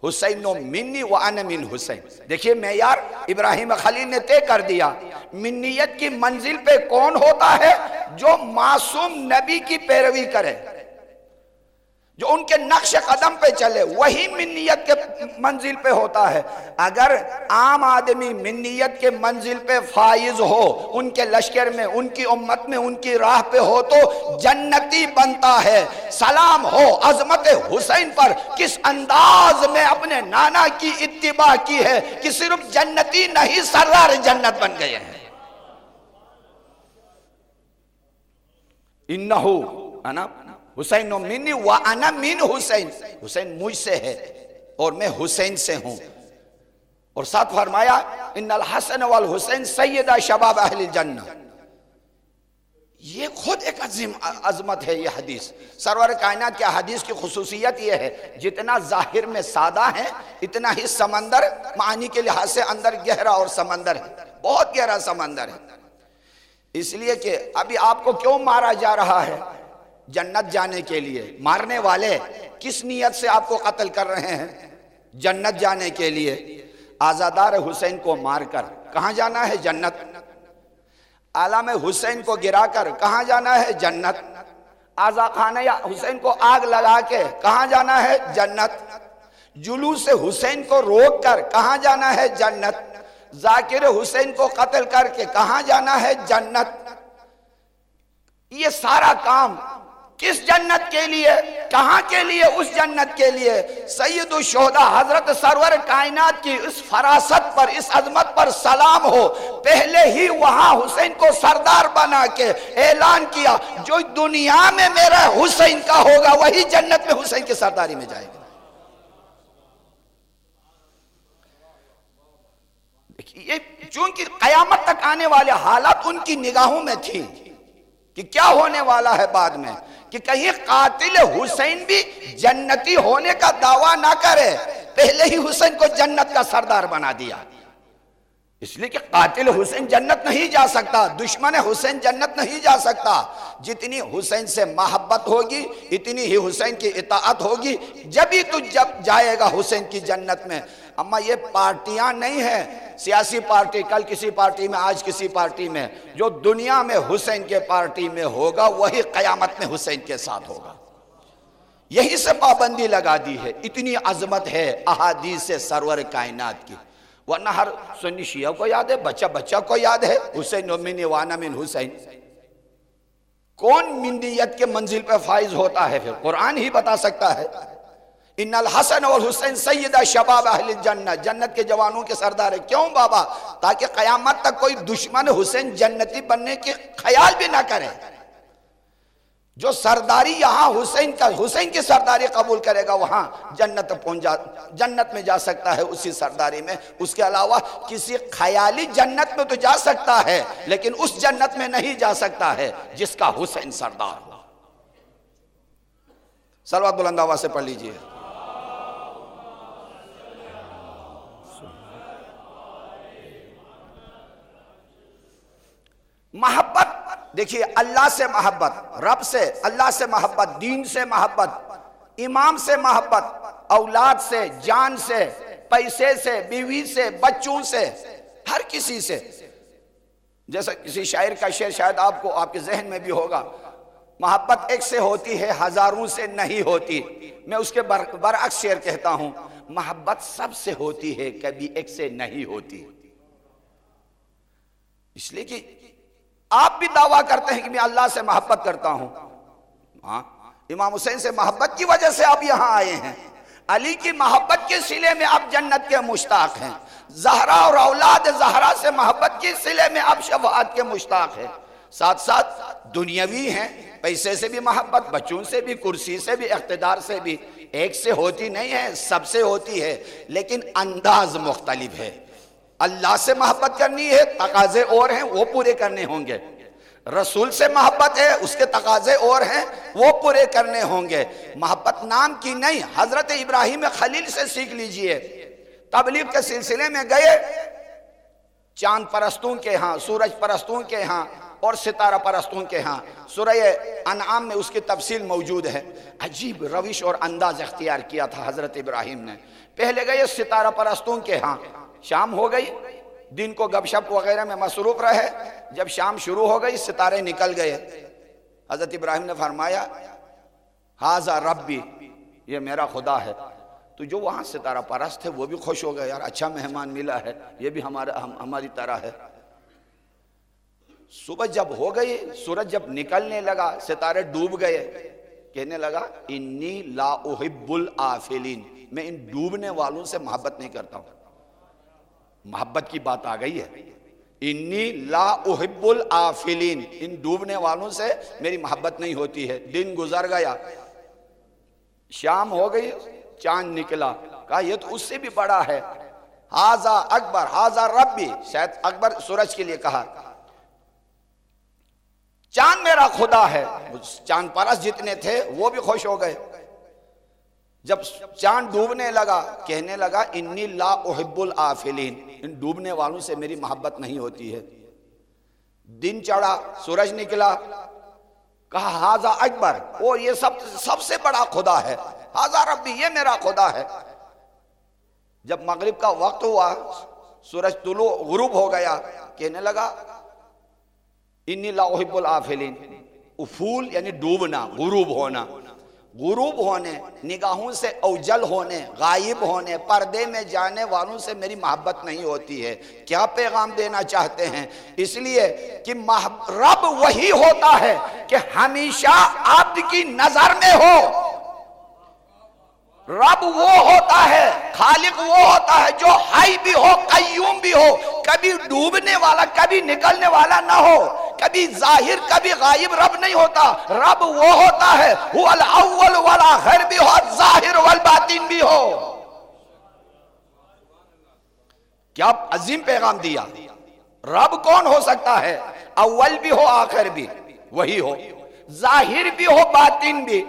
حسین منی وانا من حسین۔ دیکھیے معیار ابراہیم خلیل نے طے کر دیا، منیت کی منزل پہ کون ہوتا ہے؟ جو معصوم نبی کی پیروی کرے، جو ان کے نقش قدم پہ چلے، وہی منیت کے منزل پہ ہوتا ہے۔ اگر عام آدمی منیت کے منزل پہ فائز ہو، ان کے لشکر میں، ان کی امت میں، ان کی راہ پہ ہو تو جنتی بنتا ہے۔ سلام ہو عظمت حسین پر، کس انداز میں اپنے نانا کی اتباع کی ہے کہ صرف جنتی نہیں سردار جنت بن گئے ہیں۔ انہو انا حسین منی وانا من حسین، حسین مجھ سے ہے اور میں حسین سے ہوں۔ اور ساتھ فرمایا ان الحسن والحسین سیدہ شباب اہل الجنہ۔ یہ خود ایک عظیم عظمت ہے یہ حدیث۔ سرور کائنات کی حدیث کی خصوصیت یہ ہے، جتنا ظاہر میں سادہ ہے اتنا ہی سمندر معنی کے لحاظ سے اندر گہرا اور سمندر ہے، بہت گہرا سمندر ہے۔ اس لیے کہ ابھی آپ کو کیوں مارا جا رہا ہے؟ جنت جانے کے لیے۔ مارنے والے کس نیت سے آپ کو قتل کر رہے ہیں؟ جنت جانے کے لیے۔ آزادار حسین کو مار کر کہاں جانا ہے؟ جنت۔ عالم حسین کو گرا کر کہاں جانا ہے؟ جنت۔ آزا خانہ یا حسین کو آگ لگا کے کہاں جانا ہے؟ جنت۔ جلوس حسین کو روک کر کہاں جانا ہے؟ جنت۔ ذاکر حسین کو قتل کر کے کہاں جانا ہے؟ جنت۔ یہ سارا کام کس جنت کے لیے؟ کہاں کے لیے؟ اس جنت کے لیے۔ سید الشہداء حضرت سرور کائنات کی اس فراست پر، اس عظمت پر سلام ہو، پہلے ہی وہاں حسین کو سردار بنا کے اعلان کیا جو دنیا میں میرا حسین کا ہوگا وہی جنت میں حسین کی سرداری میں جائے گا۔ یہ چونکہ قیامت تک آنے والے حالات ان کی نگاہوں میں تھی کہ کیا ہونے والا ہے بعد میں، کہ کہیں قاتل حسین بھی جنتی ہونے کا دعویٰ نہ کرے، پہلے ہی حسین کو جنت کا سردار بنا دیا۔ اس لیے کہ قاتل حسین جنت نہیں جا سکتا، دشمن حسین جنت نہیں جا سکتا۔ جتنی حسین سے محبت ہوگی اتنی ہی حسین کی اطاعت ہوگی، جبھی تو جب جائے گا حسین کی جنت میں۔ اما یہ پارٹیاں نہیں ہیں، سیاسی پارٹی کل کسی پارٹی میں آج کسی پارٹی میں، جو دنیا میں حسین کے پارٹی میں ہوگا وہی قیامت میں حسین کے ساتھ ہوگا۔ یہی سے پابندی لگا دی ہے، اتنی عظمت ہے احادیث سرور کائنات کی۔ ورنہ ہر سنی شیعہ کو یاد ہے، بچہ بچہ کو یاد ہے حسین منی وانا من حسین۔ کون منیت کے منزل پہ فائز ہوتا ہے؟ پھر قرآن ہی بتا سکتا ہے، ان الحسن والحسین سیدہ شباب اہل الجنہ، جنت کے جوانوں کے سردار ہے۔ کیوں بابا؟ تاکہ قیامت تک کوئی دشمن حسین جنتی بننے کی خیال بھی نہ کرے۔ جو سرداری یہاں حسین کی سرداری قبول کرے گا وہاں جنت میں جا سکتا ہے اسی سرداری میں۔ اس کے علاوہ کسی خیالی جنت میں تو جا سکتا ہے لیکن اس جنت میں نہیں جا سکتا ہے جس کا حسین سردار ہو۔ صلوات بلند آواز سے پڑھ لیجئے۔ محبت دیکھیے، اللہ سے محبت، رب سے، اللہ سے محبت، دین سے محبت، امام سے محبت، اولاد سے، جان سے، پیسے سے، بیوی سے، بچوں سے، ہر کسی سے۔ جیسا کسی شاعر کا شعر شاید آپ کو آپ کے ذہن میں بھی ہوگا، محبت ایک سے ہوتی ہے ہزاروں سے نہیں ہوتی۔ میں اس کے برعکس شعر کہتا ہوں، محبت سب سے ہوتی ہے کبھی ایک سے نہیں ہوتی۔ اس لیے کہ آپ بھی دعویٰ کرتے ہیں کہ میں اللہ سے محبت کرتا ہوں، ہاں، امام حسین سے محبت کی وجہ سے آپ یہاں آئے ہیں۔ علی کی محبت کے صلے میں اب جنت کے مشتاق ہیں، زہرا اور اولاد زہرا سے محبت کے صلے میں اب شفاعت کے مشتاق ہیں، ساتھ ساتھ دنیاوی ہیں، پیسے سے بھی محبت، بچوں سے بھی، کرسی سے بھی، اقتدار سے بھی، ایک سے ہوتی نہیں ہے، سب سے ہوتی ہے، لیکن انداز مختلف ہے۔ اللہ سے محبت کرنی ہے، تقاضے اور ہیں، وہ پورے کرنے ہوں گے۔ رسول سے محبت ہے، اس کے تقاضے اور ہیں، وہ پورے کرنے ہوں گے۔ محبت نام کی نہیں، حضرت ابراہیم خلیل سے سیکھ لیجئے۔ تبلیغ کے سلسلے میں گئے، چاند پرستوں کے ہاں، سورج پرستوں کے ہاں اور ستارہ پرستوں کے ہاں، سورہ انعام میں اس کی تفصیل موجود ہے۔ عجیب روش اور انداز اختیار کیا تھا حضرت ابراہیم نے۔ پہلے گئے ستارہ پرستوں کے ہاں، شام ہو گئی، دن کو گپ شپ وغیرہ میں مصروف رہے، جب شام شروع ہو گئی ستارے نکل گئے۔ حضرت ابراہیم نے فرمایا ھذا ربی، یہ میرا خدا ہے۔ تو جو وہاں ستارہ پرست تھے وہ بھی خوش ہو گئے، یار اچھا مہمان ملا ہے، یہ بھی ہماری طرح ہے۔ صبح جب ہو گئی، سورج جب نکلنے لگا، ستارے ڈوب گئے، کہنے لگا انی لا احب الآفلین، میں ان ڈوبنے والوں سے محبت نہیں کرتا ہوں۔ محبت کی بات آ گئی ہے، انی لا احب الآفلین، ان ڈوبنے والوں سے میری محبت نہیں ہوتی ہے۔ دن گزر گیا، شام ہو گئی، چاند نکلا، کہا یہ تو اس سے بھی بڑا ہے، ھذا اکبر ھذا ربی، شاید اکبر سورج کے لیے کہا، چاند میرا خدا ہے۔ چاند پرست جتنے تھے وہ بھی خوش ہو گئے۔ جب چاند ڈوبنے لگا، کہنے لگا انی لا احب الآفلین، ان ڈوبنے والوں سے میری محبت نہیں ہوتی ہے۔ دن چڑھا، سورج نکلا، کہا ھذا اکبر، اور یہ سب سے بڑا خدا ہے، ھذا ربی، یہ میرا خدا ہے۔ جب مغرب کا وقت ہوا، سورج طلوع غروب ہو گیا، کہنے لگا انی لا احب الآفلین، افول یعنی ڈوبنا، غروب ہونا، غروب ہونے، نگاہوں سے اوجل ہونے، غائب ہونے، پردے میں جانے والوں سے میری محبت نہیں ہوتی ہے۔ کیا پیغام دینا چاہتے ہیں؟ اس لیے کہ رب وہی ہوتا ہے کہ ہمیشہ عبد کی نظر میں ہو۔ رب وہ ہوتا ہے، خالق وہ ہوتا ہے جو حی بھی ہو، قیوم بھی ہو، کبھی ڈوبنے والا کبھی نکلنے والا نہ ہو، کبھی ظاہر کبھی غائب رب نہیں ہوتا۔ رب وہ ہوتا ہے هو الاول والآخر بھی ہو، ظاہر والباطن بھی ہو۔ کیا عظیم پیغام دیا۔ رب کون ہو سکتا ہے؟ اول بھی ہو آخر بھی وہی ہو، ظاہر بھی ہو باطن بھی۔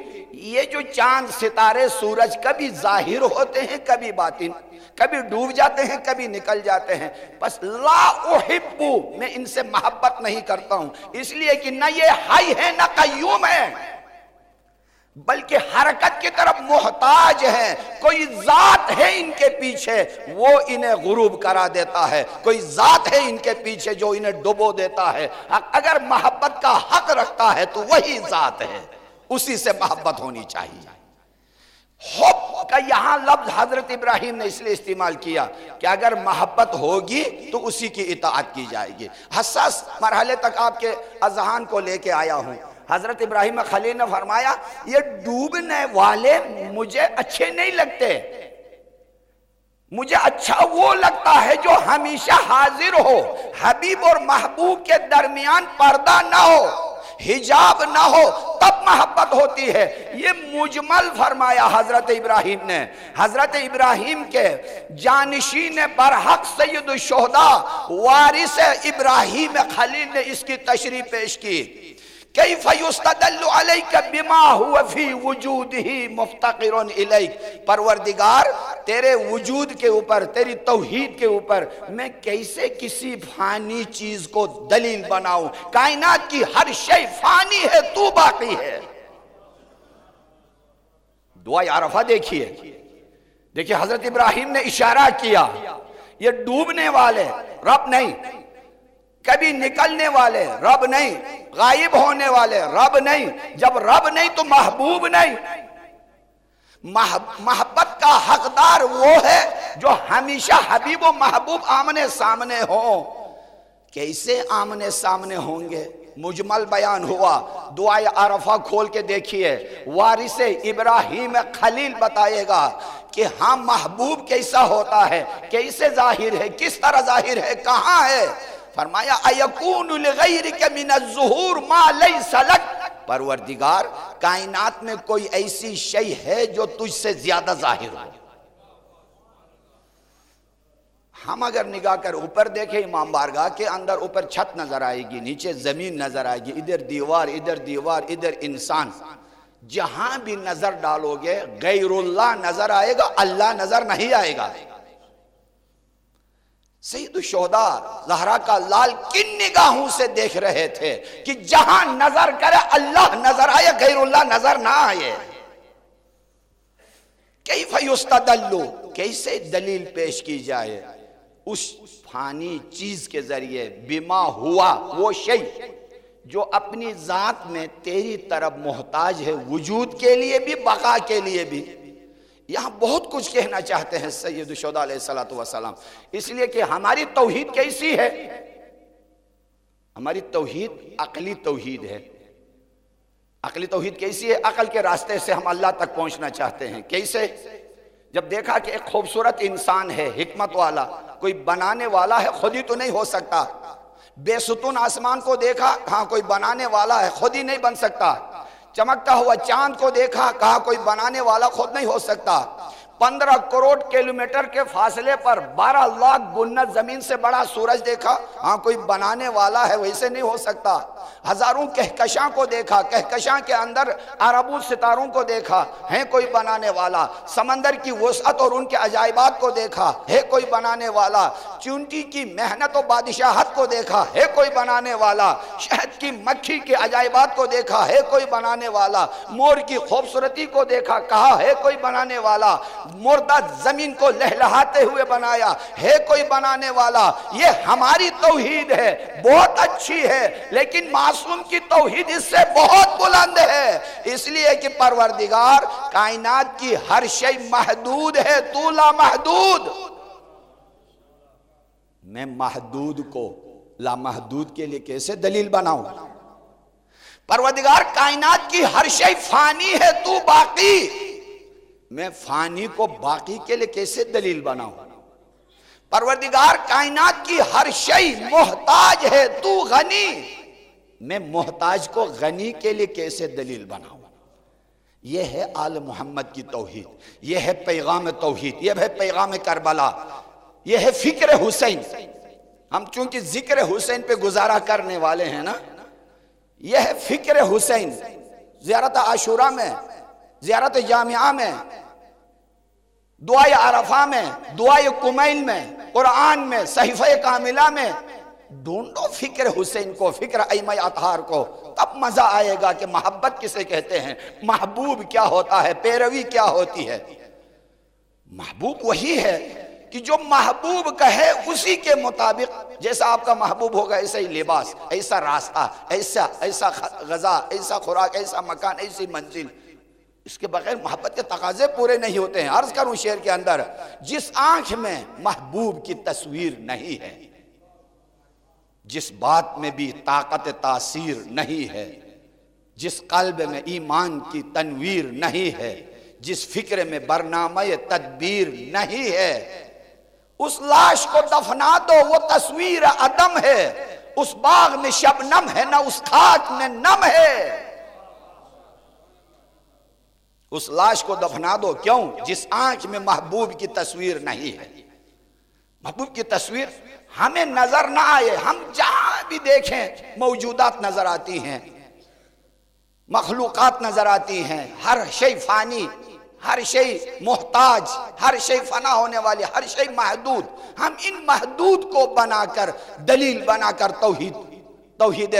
یہ جو چاند ستارے سورج کبھی ظاہر ہوتے ہیں کبھی باطن، کبھی ڈوب جاتے ہیں کبھی نکل جاتے ہیں، بس لا احب، میں ان سے محبت نہیں کرتا ہوں، اس لیے کہ نہ یہ حی ہے نہ قیوم ہے، بلکہ حرکت کی طرف محتاج ہے۔ کوئی ذات ہے ان کے پیچھے، وہ انہیں غروب کرا دیتا ہے، کوئی ذات ہے ان کے پیچھے جو انہیں ڈبو دیتا ہے۔ اگر محبت کا حق رکھتا ہے تو وہی ذات ہے، اسی سے محبت ہونی چاہیے۔ حب کا یہاں لفظ حضرت ابراہیم نے اس لیے استعمال کیا کہ اگر محبت ہوگی تو اسی کی اطاعت کی جائے گی۔ حساس مرحلے تک آپ کے اذہان کو لے کے آیا ہوں۔ حضرت ابراہیم خلیل نے فرمایا یہ ڈوبنے والے مجھے اچھے نہیں لگتے، مجھے اچھا وہ لگتا ہے جو ہمیشہ حاضر ہو، حبیب اور محبوب کے درمیان پردہ نہ ہو، حجاب نہ ہو، تب محبت ہوتی ہے۔ یہ مجمل فرمایا حضرت ابراہیم نے۔ حضرت ابراہیم کے جانشین برحق سید الشہداء وارث ابراہیم خلیل نے اس کی تشریح پیش کی۔ کیف یستدل علیک بما هو فی وجودہ مفتقر الیک، پروردگار تیرے وجود کے اوپر، تیری توحید کے اوپر میں کیسے کسی فانی چیز کو دلیل بناؤں؟ کائنات کی ہر شے فانی ہے، تو باقی ہے۔ دعا عرفہ دیکھیے حضرت ابراہیم نے اشارہ کیا، یہ ڈوبنے والے رب نہیں، کبھی نکلنے والے رب نہیں، غائب ہونے والے رب نہیں، جب رب نہیں تو محبوب نہیں۔ محبت کا حقدار وہ ہے جو ہمیشہ حبیب و محبوب آمنے سامنے ہوں۔ کیسے آمنے سامنے ہوں گے؟ مجمل بیان ہوا، دعائے عرفہ کھول کے دیکھیے، وارث ابراہیم خلیل بتائے گا کہ ہاں محبوب کیسا ہوتا ہے، کیسے ظاہر ہے، کس طرح ظاہر ہے، کہاں ہے؟ فرمایا اَيَكُونُ لِغَيْرِكَ مِنَ الظُّهُورِ مَا لَيْسَ لَكَ، پروردگار کائنات میں کوئی ایسی شے ہے جو تجھ سے زیادہ ظاہر ہو؟ ہم اگر نگاہ کر اوپر دیکھیں امام بارگاہ کے اندر، اوپر چھت نظر آئے گی، نیچے زمین نظر آئے گی، ادھر دیوار ادھر انسان، جہاں بھی نظر ڈالو گے غیر اللہ نظر آئے گا، اللہ نظر نہیں آئے گا۔ سید الشہداء زہرا کا لال کن نگاہوں سے دیکھ رہے تھے کہ جہاں نظر کرے اللہ نظر آئے، غیر اللہ نظر نہ آئے۔ کیف یستدل، کیسے دلیل پیش کی جائے اس فانی چیز کے ذریعے، بما ہوا، وہ شیء جو اپنی ذات میں تیری طرف محتاج ہے، وجود کے لیے بھی، بقا کے لیے بھی۔ یہاں بہت کچھ کہنا چاہتے ہیں سید الشہداء علیہ السلام، اس لیے کہ ہماری توحید کیسی ہے؟ ہماری توحید عقلی توحید ہے۔ عقلی توحید کیسی ہے؟ عقل کے راستے سے ہم اللہ تک پہنچنا چاہتے ہیں۔ کیسے؟ جب دیکھا کہ ایک خوبصورت انسان ہے، حکمت والا، کوئی بنانے والا ہے، خود ہی تو نہیں ہو سکتا۔ بے ستون آسمان کو دیکھا، کہاں کوئی بنانے والا ہے، خود ہی نہیں بن سکتا۔ چمکتا ہوا چاند کو دیکھا، کہا کوئی بنانے والا خود نہیں ہو سکتا۔ 15 کروڑ کلومیٹر کے فاصلے پر 12 لاکھ گنا زمین سے بڑا سورج دیکھا، ہاں کوئی بنانے والا ہے، ویسے نہیں ہو سکتا۔ ہزاروں کہکشاں کو دیکھا، کہکشاں کے اندر اربوں ستاروں کو دیکھا، ہے کوئی بنانے والا۔ سمندر کی وسعت اور ان کے عجائبات کو دیکھا، ہے کوئی بنانے والا۔ چونٹی کی محنت و بادشاہت کو دیکھا، ہے کوئی بنانے والا۔ شہد کی مکھی کے عجائبات کو دیکھا، ہے کوئی بنانے والا۔ مور کی خوبصورتی کو دیکھا، کہا ہے کوئی بنانے والا۔ مردہ زمین کو لہلہاتے ہوئے بنایا، ہے کوئی بنانے والا۔ یہ ہماری توحید ہے، بہت اچھی ہے، لیکن معصوم کی توحید اس سے بہت بلند ہے، اس لیے کہ پروردگار کائنات کی ہر شے محدود ہے، تو لا محدود۔ میں محدود کو لامحدود کے لیے کیسے دلیل بناؤں؟ پروردگار کائنات کی ہر شے فانی ہے، تو باقی، میں فانی کو باقی کے لیے کیسے دلیل بناؤں؟ پروردگار کائنات کی ہر شے محتاج ہے، تو غنی، میں محتاج کو غنی کے لیے کیسے دلیل بناؤں؟ یہ ہے آل محمد کی توحید، یہ ہے پیغام توحید، یہ ہے پیغام کربلا، یہ ہے فکر حسین۔ ہم چونکہ ذکر حسین پہ گزارا کرنے والے ہیں نا، یہ ہے فکر حسین۔ زیارت عاشوراء میں، زیارت جامعہ میں، دعائے عرفہ میں، دعائے کمیل میں، قرآن میں، صحیفہ کاملہ میں ڈھونڈو فکر حسین کو، فکر ائمہ اطہار کو، تب مزہ آئے گا کہ محبت کسے کہتے ہیں، محبوب کیا ہوتا ہے، پیروی کیا ہوتی ہے۔ محبوب وہی ہے کہ جو محبوب کہے اسی کے مطابق، جیسا آپ کا محبوب ہوگا ایسا ہی لباس، ایسا راستہ، ایسا غذا، ایسا خوراک، ایسا مکان، ایسی منزل۔ اس کے بغیر محبت کے تقاضے پورے نہیں ہوتے ہیں۔ عرض کروں شعر کے اندر، جس آنکھ میں محبوب کی تصویر نہیں ہے، جس بات میں بھی طاقت تاثیر نہیں ہے، جس قلب میں ایمان کی تنویر نہیں ہے، جس فکر میں برنامہ تدبیر نہیں ہے، اس لاش کو دفنا دو، وہ تصویر عدم ہے۔ اس باغ میں شبنم ہے نہ اس خاک میں نم ہے۔ اس لاش کو دفنا دو، کیوں؟ جس آنکھ میں محبوب کی تصویر نہیں ہے۔ محبوب کی تصویر ہمیں نظر نہ آئے، ہم جہاں بھی دیکھیں موجودات نظر آتی ہیں، مخلوقات نظر آتی ہیں، ہر شے فانی، ہر شے محتاج، ہر شے فنا ہونے والی، ہر شے محدود۔ ہم ان محدود کو بنا کر، دلیل بنا کر توحید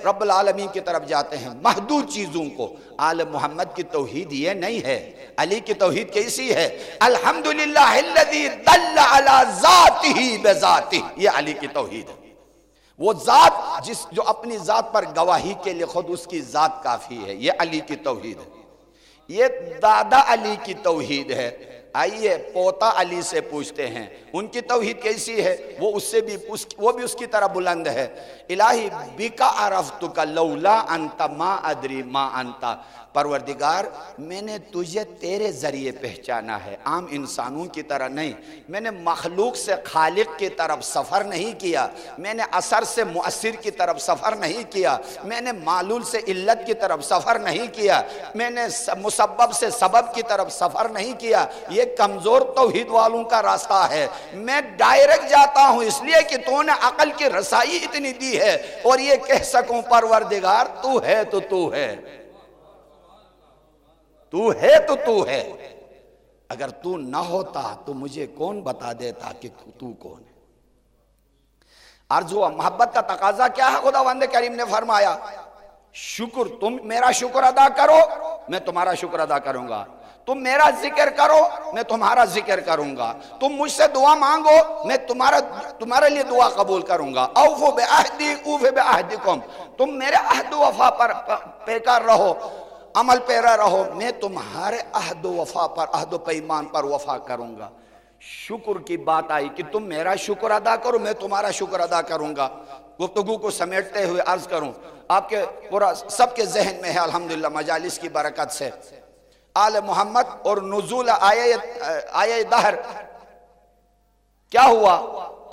رب العالمین کی طرف جاتے ہیں، محدود چیزوں کو۔ آل محمد کی توحید یہ نہیں ہے۔ علی کی توحید کیسی ہے؟ الحمدللہ الذی دل علی ذاتہ بذاتہ، یہ علی کی توحید ہے۔ وہ ذات جو اپنی ذات پر گواہی کے لیے خود اس کی ذات کافی ہے، یہ علی کی توحید ہے۔ یہ دادا علی کی توحید ہے۔ آئیے پوتا علی سے پوچھتے ہیں ان کی توحید کیسی ہے، وہ بھی اس کی طرح بلند ہے۔ الہی بکا عرفتک لولا انت ما ادری ما انت، پروردگار میں نے تجھے تیرے ذریعے پہچانا ہے، عام انسانوں کی طرح نہیں۔ میں نے مخلوق سے خالق کی طرف سفر نہیں کیا، میں نے اثر سے مؤثر کی طرف سفر نہیں کیا، میں نے معلول سے علت کی طرف سفر نہیں کیا، میں نے مسبب سے سبب کی طرف سفر نہیں کیا۔ یہ کمزور توحید والوں کا راستہ ہے۔ میں ڈائریکٹ جاتا ہوں اس لیے کہ تو نے عقل کی رسائی اتنی دی ہے اور یہ کہہ سکوں پروردگار تو ہے تو تو ہے، تو ہے تو تو ہے۔ اگر تو نہ ہوتا تو مجھے کون بتا دیتا کہ تو کون ہے؟ عرض ہوا محبت کا تقاضا کیا ہے؟ خداوند کریم نے فرمایا شکر، تم میرا شکر ادا کرو میں تمہارا شکر ادا کروں گا، تم میرا ذکر کرو میں تمہارا ذکر کروں گا، تم مجھ سے دعا مانگو میں تمہارے لیے دعا قبول کروں گا۔ اوفو بعہدی اوف بعہدکم، تم میرے عہد و وفا پر پیکار رہو، عمل پیرا رہو، میں تمہارے عہد و وفا پر، عہد و پیمان پر وفا کروں گا۔ شکر کی بات آئی کہ تم میرا شکر ادا کرو میں تمہارا شکر ادا کروں گا۔ گفتگو کو سمیٹتے ہوئے عرض کروں، آپ کے پورا سب کے ذہن میں ہے الحمدللہ مجالس کی برکت سے، آل محمد اور نزول آیہ دہر کیا ہوا؟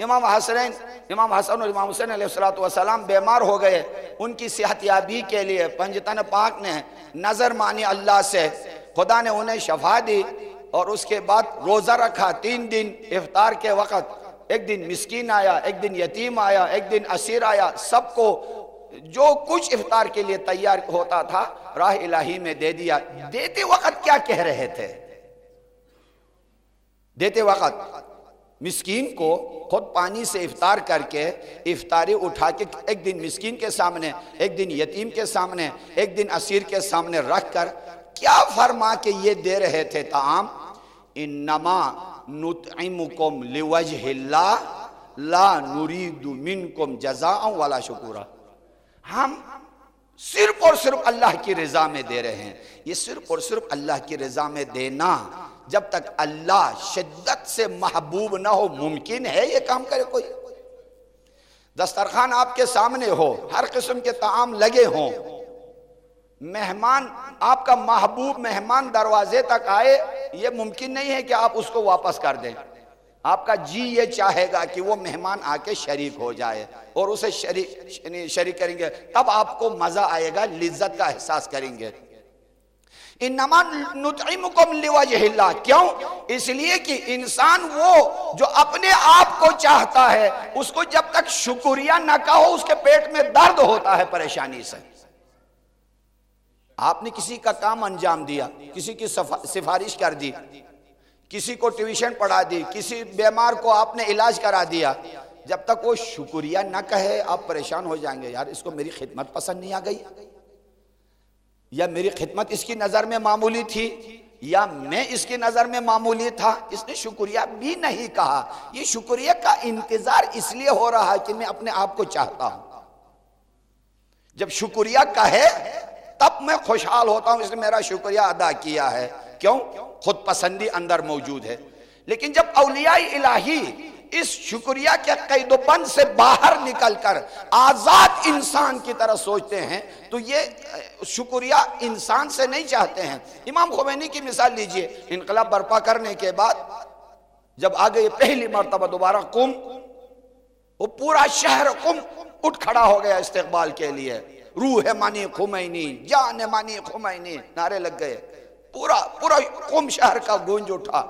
امام حسن اور امام حسین علیہ السلام بیمار ہو گئے، ان کی صحت یابی کے لیے پنجتن پاک نے نظر مانی اللہ سے، خدا نے انہیں شفا دی اور اس کے بعد روزہ رکھا 3 دن افطار کے وقت۔ ایک دن مسکین آیا، ایک دن یتیم آیا، ایک دن اسیر آیا، سب کو جو کچھ افطار کے لیے تیار ہوتا تھا راہ الہی میں دے دیا۔ دیتے وقت کیا کہہ رہے تھے؟ دیتے وقت مسکین کو خود پانی سے افطار کر کے افطاری اٹھا کے ایک دن مسکین کے سامنے، ایک دن یتیم کے سامنے، ایک دن اسیر کے سامنے رکھ کر کیا فرما کے یہ دے رہے تھے طعام؟ انما نطعمکم لوجہ اللہ لا نرید منکم جزاء ولا شکورا، ہم صرف اور صرف اللہ کی رضا میں دے رہے ہیں۔ یہ صرف اور صرف اللہ کی رضا میں دینا جب تک اللہ شدت سے محبوب نہ ہو ممکن ہے یہ کام کرے کوئی؟ دسترخوان آپ کے سامنے ہو، ہر قسم کے طعام لگے ہوں، مہمان آپ کا محبوب مہمان دروازے تک آئے، یہ ممکن نہیں ہے کہ آپ اس کو واپس کر دیں۔ آپ کا جی یہ چاہے گا کہ وہ مہمان آ کے شریک ہو جائے اور اسے شریک کریں گے، تب آپ کو مزہ آئے گا، لذت کا احساس کریں گے۔ انما نطعمکم لوجہ اللہ، کیوں؟ اس لیے کہ انسان وہ جو اپنے آپ کو چاہتا ہے اس کو جب تک شکریہ نہ کہو اس کے پیٹ میں درد ہوتا ہے پریشانی سے۔ آپ نے کسی کا کام انجام دیا، کسی کی سفارش کر دی، کسی کو ٹیوشن پڑھا دی، کسی بیمار کو آپ نے علاج کرا دیا، جب تک وہ شکریہ نہ کہے آپ پریشان ہو جائیں گے، یار اس کو میری خدمت پسند نہیں آ گئی، یا میری خدمت اس کی نظر میں معمولی تھی، یا میں اس کی نظر میں معمولی تھا، اس نے شکریہ بھی نہیں کہا۔ یہ شکریہ کا انتظار اس لیے ہو رہا ہے کہ میں اپنے آپ کو چاہتا ہوں، جب شکریہ کہے تب میں خوشحال ہوتا ہوں، اس نے میرا شکریہ ادا کیا ہے۔ کیوں؟ خود پسندی اندر موجود ہے۔ لیکن جب اولیاء الہی اس شکریہ کے قید و بند سے باہر نکل کر آزاد انسان کی طرح سوچتے ہیں تو یہ شکریہ انسان سے نہیں چاہتے ہیں۔ امام خمینی کی مثال لیجئے، انقلاب برپا کرنے کے بعد جب آگئے پہلی مرتبہ دوبارہ قم، وہ پورا شہر قم اٹھ کھڑا ہو گیا استقبال کے لیے، روح مانی خمینی، جان مانی خمینی نعرے لگ گئے، پورا قم شہر کا گونج اٹھا۔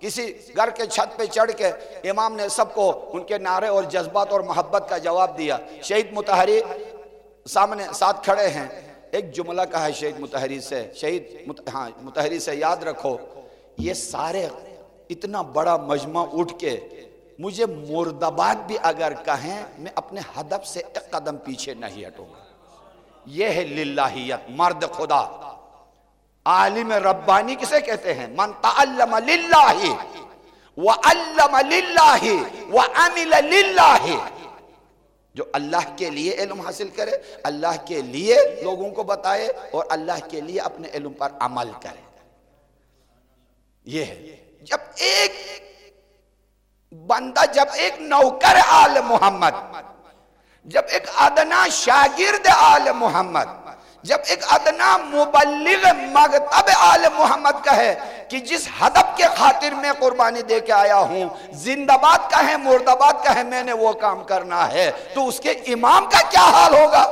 کسی گھر کے چھت پہ چڑھ کے امام نے سب کو ان کے نعرے اور جذبات اور محبت کا جواب دیا۔ شہید مطہری سامنے ساتھ کھڑے ہیں، ایک جملہ کہا ہے شہید مطہری سے، یاد رکھو یہ سارے اتنا بڑا مجمع اٹھ کے مجھے مردباد بھی اگر کہیں میں اپنے ہدف سے ایک قدم پیچھے نہیں ہٹوں گا۔ یہ ہے للہیت، مرد خدا، عالم ربانی کسے کہتے ہیں؟ من تعلم للہ وعلم للہ وعمل للہ، جو اللہ کے لیے علم حاصل کرے، اللہ کے لیے لوگوں کو بتائے اور اللہ کے لیے اپنے علم پر عمل کرے۔ یہ ہے جب ایک بندہ، جب ایک نوکر آل محمد، جب ایک ادنا شاگرد آل محمد، جب ایک ادنا مبلغ مکتب آل محمد کا ہے کہ جس ہدف کے خاطر میں قربانی دے کے آیا ہوں، زندہ باد کا ہے مرد آباد کا ہے، میں نے وہ کام کرنا ہے، تو اس کے امام کا کیا حال ہوگا؟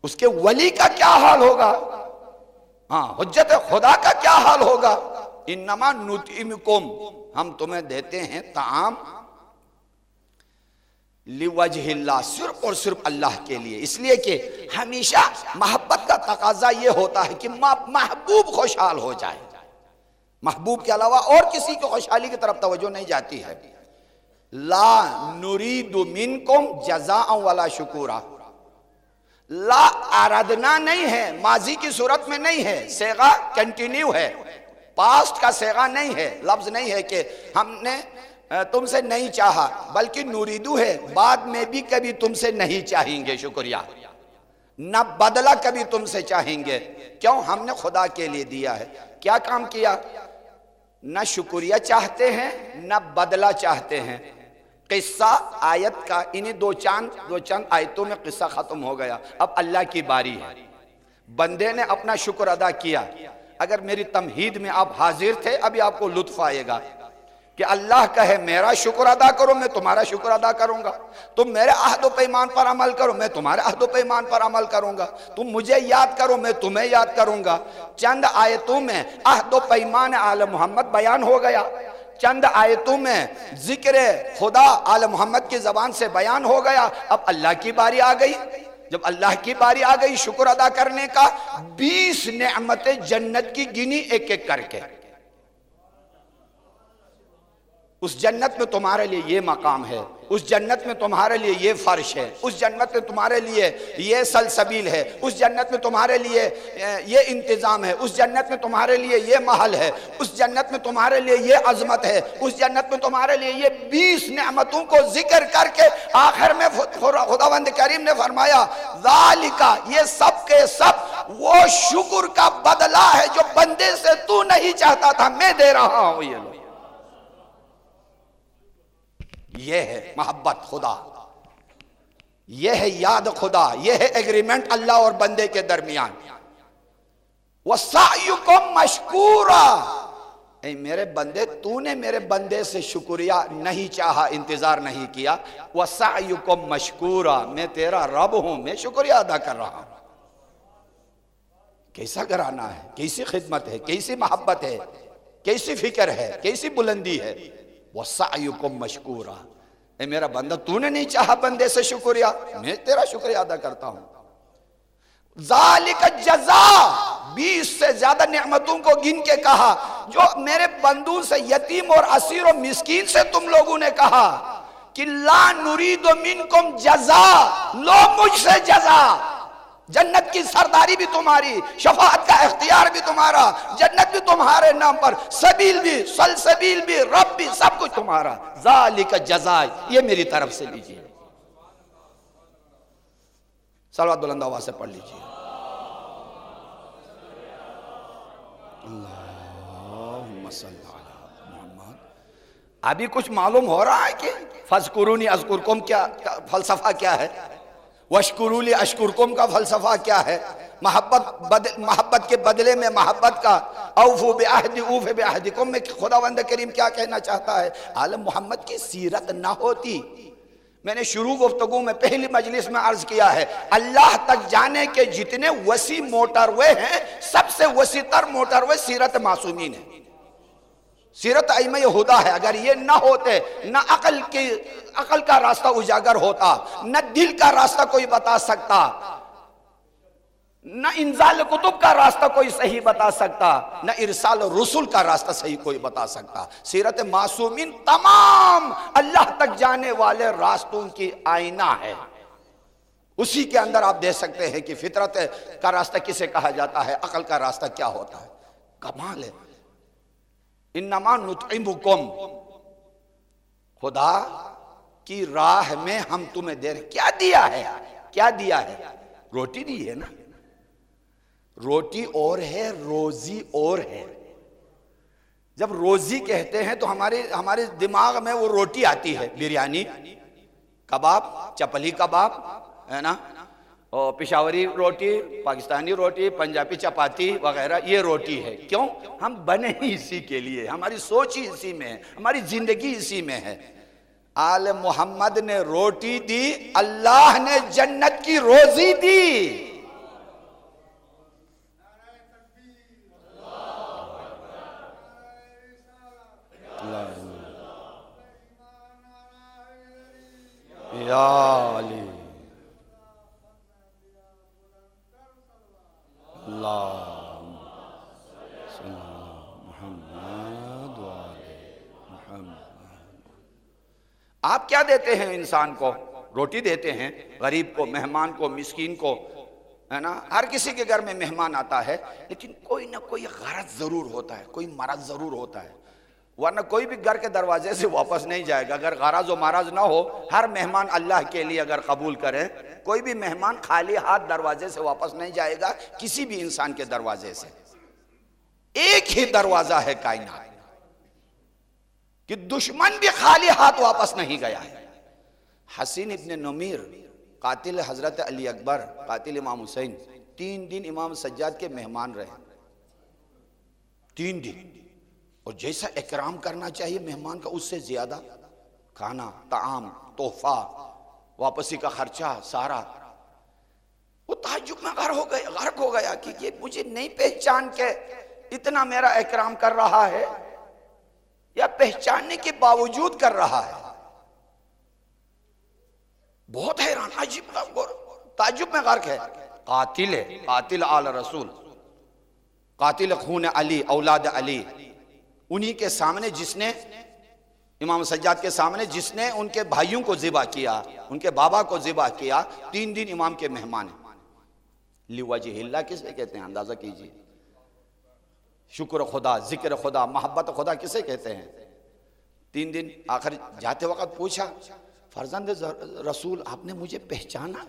اس کے ولی کا کیا حال ہوگا؟ ہاں، حجت خدا کا کیا حال ہوگا؟ انما نطعمکم، ہم تمہیں دیتے ہیں طعام لوجہ اللہ، صرف اور صرف اللہ کے لیے، اس لیے کہ ہمیشہ محبت کا تقاضا یہ ہوتا ہے کہ محبوب خوشحال ہو جائے، محبوب کے علاوہ اور کسی کی خوشحالی کی طرف توجہ نہیں جاتی ہے۔ لا نرید منکم جزاء ولا شکورا، لا اردنا نہیں ہے، ماضی کی صورت میں نہیں ہے، صیغہ کنٹینیو ہے، پاسٹ کا صیغہ نہیں ہے، لفظ نہیں ہے کہ ہم نے تم سے نہیں چاہا، بلکہ نوریدو ہے، بعد میں بھی کبھی تم سے نہیں چاہیں گے شکریہ، نہ بدلہ کبھی تم سے چاہیں گے، کیوں؟ ہم نے خدا کے لیے دیا ہے، کیا کام کیا؟ نہ شکریہ چاہتے ہیں نہ بدلہ چاہتے ہیں۔ قصہ آیت کا انہی دو چند آیتوں میں قصہ ختم ہو گیا، اب اللہ کی باری ہے۔ بندے نے اپنا شکر ادا کیا، اگر میری تمہید میں آپ حاضر تھے ابھی آپ کو لطف آئے گا کہ اللہ کہے میرا شکر ادا کرو میں تمہارا شکر ادا کروں گا، تم میرے عہد و پیمان پر عمل کرو میں تمہارے عہد و پیمان پر عمل کروں گا، تم مجھے یاد کرو میں تمہیں یاد کروں گا۔ چند آیتوں میں عہد و پیمان آل محمد بیان ہو گیا، چند آیتوں میں ذکر خدا آل محمد کی زبان سے بیان ہو گیا، اب اللہ کی باری آ گئی۔ جب اللہ کی باری آ گئی شکر ادا کرنے کا، 20 نعمتیں جنت کی گنی ایک ایک کر کے۔ اس جنت میں تمہارے لیے یہ مقام ہے، اس جنت میں تمہارے لیے یہ فرش ہے، اس جنت میں تمہارے لیے یہ سلسبیل ہے، اس جنت میں تمہارے لیے یہ انتظام ہے، اس جنت میں تمہارے لیے یہ محل ہے، اس جنت میں تمہارے لیے یہ عظمت ہے، اس جنت میں تمہارے لیے یہ 20 نعمتوں کو ذکر کر کے آخر میں خداوند کریم نے فرمایا ذالک، یہ سب کے سب وہ شکر کا بدلہ ہے جو بندے سے تو نہیں چاہتا تھا میں دے رہا ہوں۔ یہ لو، یہ ہے محبت خدا، یہ ہے یاد خدا، یہ ہے ایگریمنٹ اللہ اور بندے کے درمیان۔ وَسَعْيُكُمْ مَشْكُورًا، اے میرے بندے تو نے میرے بندے سے شکریہ نہیں چاہا، انتظار نہیں کیا۔ وَسَعْيُكُمْ مَشْكُورًا، میں تیرا رب ہوں، میں شکریہ ادا کر رہا ہوں۔ کیسا گھرانہ ہے، کیسی خدمت ہے، کیسی محبت ہے، کیسی فکر ہے، کیسی بلندی ہے۔ وَسَعْيُكُمْ مَشْكُورًا، اے میرا بندہ تو نے نہیں چاہا بندے سے شکریہ، میں تیرا شکریہ ادا کرتا ہوں۔ ذالک الجزاء، 20 سے زیادہ نعمتوں کو گن کے کہا، جو میرے بندوں سے یتیم اور اسیر و مسکین سے تم لوگوں نے کہا کہ لا نرید منکم جزاء، لو مجھ سے جزا، جنت کی سرداری بھی تمہاری، شفاعت کا اختیار بھی تمہارا، جنت بھی تمہارے نام پر، سبیل بھی، سلسبیل بھی، رب بھی، سب کچھ تمہارا۔ ذالک جزاء، یہ میری طرف سے لیجئے۔ صلوات بلند آواز سے پڑھ لیجئے۔ اللہم صلی علی محمد۔ ابھی کچھ معلوم ہو رہا ہے کہ فَاذْكُرُونِي أَذْكُرْكُمْ کیا فلسفہ کیا ہے، وَاشْكُرُوا لِي أَشْكُرْكُمْ کا فلسفہ کیا ہے، محبت کے بدلے میں محبت کا، اوفوا بعہدی اوف بعہدکم میں خداوند کریم کیا کہنا چاہتا ہے۔ عالم محمد کی سیرت نہ ہوتی، میں نے شروع گفتگو میں پہلی مجلس میں عرض کیا ہے، اللہ تک جانے کے جتنے وسیع موٹروے ہیں، سب سے وسیع تر موٹروے سیرت معصومین ہے، سیرت ائمہ ہدا ہے۔ اگر یہ نہ ہوتے، نہ عقل کا راستہ اجاگر ہوتا، نہ دل کا راستہ کوئی بتا سکتا، نہ انزال کتب کا راستہ کوئی صحیح بتا سکتا، نہ ارسال رسول کا راستہ صحیح کوئی بتا سکتا۔ سیرت معصومین تمام اللہ تک جانے والے راستوں کی آئینہ ہے، اسی کے اندر آپ دیکھ سکتے ہیں کہ فطرت کا راستہ کسے کہا جاتا ہے، عقل کا راستہ کیا ہوتا ہے۔ کمال ہے۔ انما نطعمکم، خدا کی راہ میں ہم تمہیں دے رہے، کیا دیا ہے، کیا دیا ہے؟ روٹی دی ہے نا، روٹی اور ہے، روزی اور ہے۔ جب روزی کہتے ہیں تو ہمارے دماغ میں وہ روٹی آتی ہے، بریانی، کباب، چپلی کباب ہے نا، اور پشاوری روٹی، پاکستانی روٹی، پنجابی چپاتی وغیرہ یہ روٹی ہے. کیوں؟ ہم بنے ہی اسی کے لیے، ہماری سوچ ہی اسی میں ہے، ہماری زندگی اسی میں ہے. آل محمد نے روٹی دی، اللہ نے جنت کی روزی دی. یا علی اللہم صلی محمد محمد. آپ کیا دیتے ہیں انسان کو؟ روٹی دیتے ہیں، غریب کو، مہمان کو، مسکین کو، ہے نا. ہر کسی کے گھر میں مہمان آتا ہے، لیکن کوئی نہ کوئی غرض ضرور ہوتا ہے، کوئی مرض ضرور ہوتا ہے، ورنہ کوئی بھی گھر کے دروازے سے واپس نہیں جائے گا اگر غرض و مرض نہ ہو. ہر مہمان اللہ کے لیے اگر قبول کریں، کوئی بھی مہمان خالی ہاتھ دروازے سے واپس نہیں جائے گا کسی بھی انسان کے دروازے سے. ایک ہی دروازہ ہے کائنات کہ دشمن بھی خالی ہاتھ واپس نہیں گیا ہے. حسین ابن نمیر قاتل حضرت علی اکبر، قاتل امام حسین، 3 دن امام سجاد کے مہمان رہے. 3 دن. اور جیسا اکرام کرنا چاہیے مہمان کا، اس سے زیادہ کھانا، طعام، تحفہ، واپسی کا خرچہ سارا. وہ تعجب میں غرق ہو گیا کہ یہ مجھے نہیں پہچان کے اتنا میرا اکرام کر رہا ہے یا پہچاننے کے باوجود کر رہا ہے. بہت حیران، عجیب تعجب میں غرق ہے. قاتل ہے، قاتل آل رسول، قاتل خون علی، اولاد علی. انہی کے سامنے جس نے، امام سجاد کے سامنے جس نے ان کے بھائیوں کو ذبح کیا، ان کے بابا کو ذبح کیا، 3 دن امام کے مہمان ہیں. لوجہ اللہ کسے کہتے ہیں؟ اندازہ کیجئے. شکر خدا، ذکر خدا، محبت خدا کسے کہتے ہیں؟ 3 دن. آخر جاتے وقت پوچھا، فرزند رسول آپ نے مجھے پہچانا؟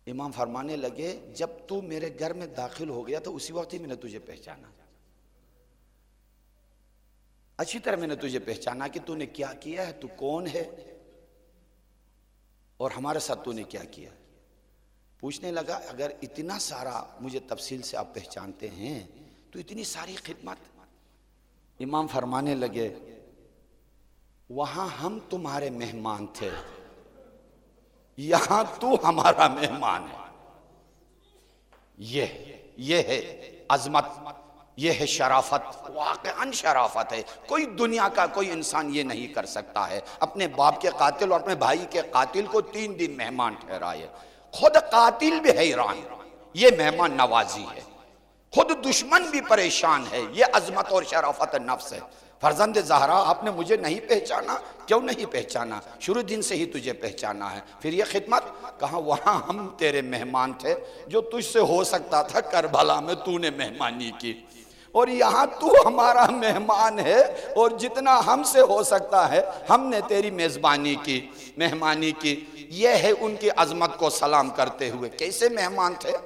امام فرمانے لگے جب تو میرے گھر میں داخل ہو گیا تو اسی وقت ہی میں نے تجھے پہچانا. اچھی طرح میں نے تجھے پہچانا کہ تو نے کیا کیا ہے، تو کون ہے اور ہمارے ساتھ تو نے کیا کیا. پوچھنے لگا اگر اتنا سارا مجھے تفصیل سے آپ پہچانتے ہیں تو اتنی ساری خدمت. امام فرمانے لگے وہاں ہم تمہارے مہمان تھے، یہاں تو ہمارا مہمان ہے. یہ ہے عظمت، یہ ہے شرافت. واقعاً شرافت ہے. کوئی دنیا کا کوئی انسان یہ نہیں کر سکتا ہے. اپنے باپ کے قاتل اور اپنے بھائی کے قاتل کو 3 دن مہمان ٹھہرائے. خود قاتل بھی حیران، یہ مہمان نوازی ہے. خود دشمن بھی پریشان ہے. یہ عظمت اور شرافت نفس ہے. فرزند زہرا آپ نے مجھے نہیں پہچانا؟ کیوں نہیں پہچانا؟ شروع دن سے ہی تجھے پہچانا ہے. پھر یہ خدمت کہا وہاں ہم تیرے مہمان تھے، جو تجھ سے ہو سکتا تھا کربلا میں تو نے مہمانی کی، اور یہاں تو ہمارا مہمان ہے اور جتنا ہم سے ہو سکتا ہے ہم نے تیری میزبانی کی، مہمانی کی. یہ ہے ان کی عظمت کو سلام کرتے ہوئے. کیسے مہمان تھے؟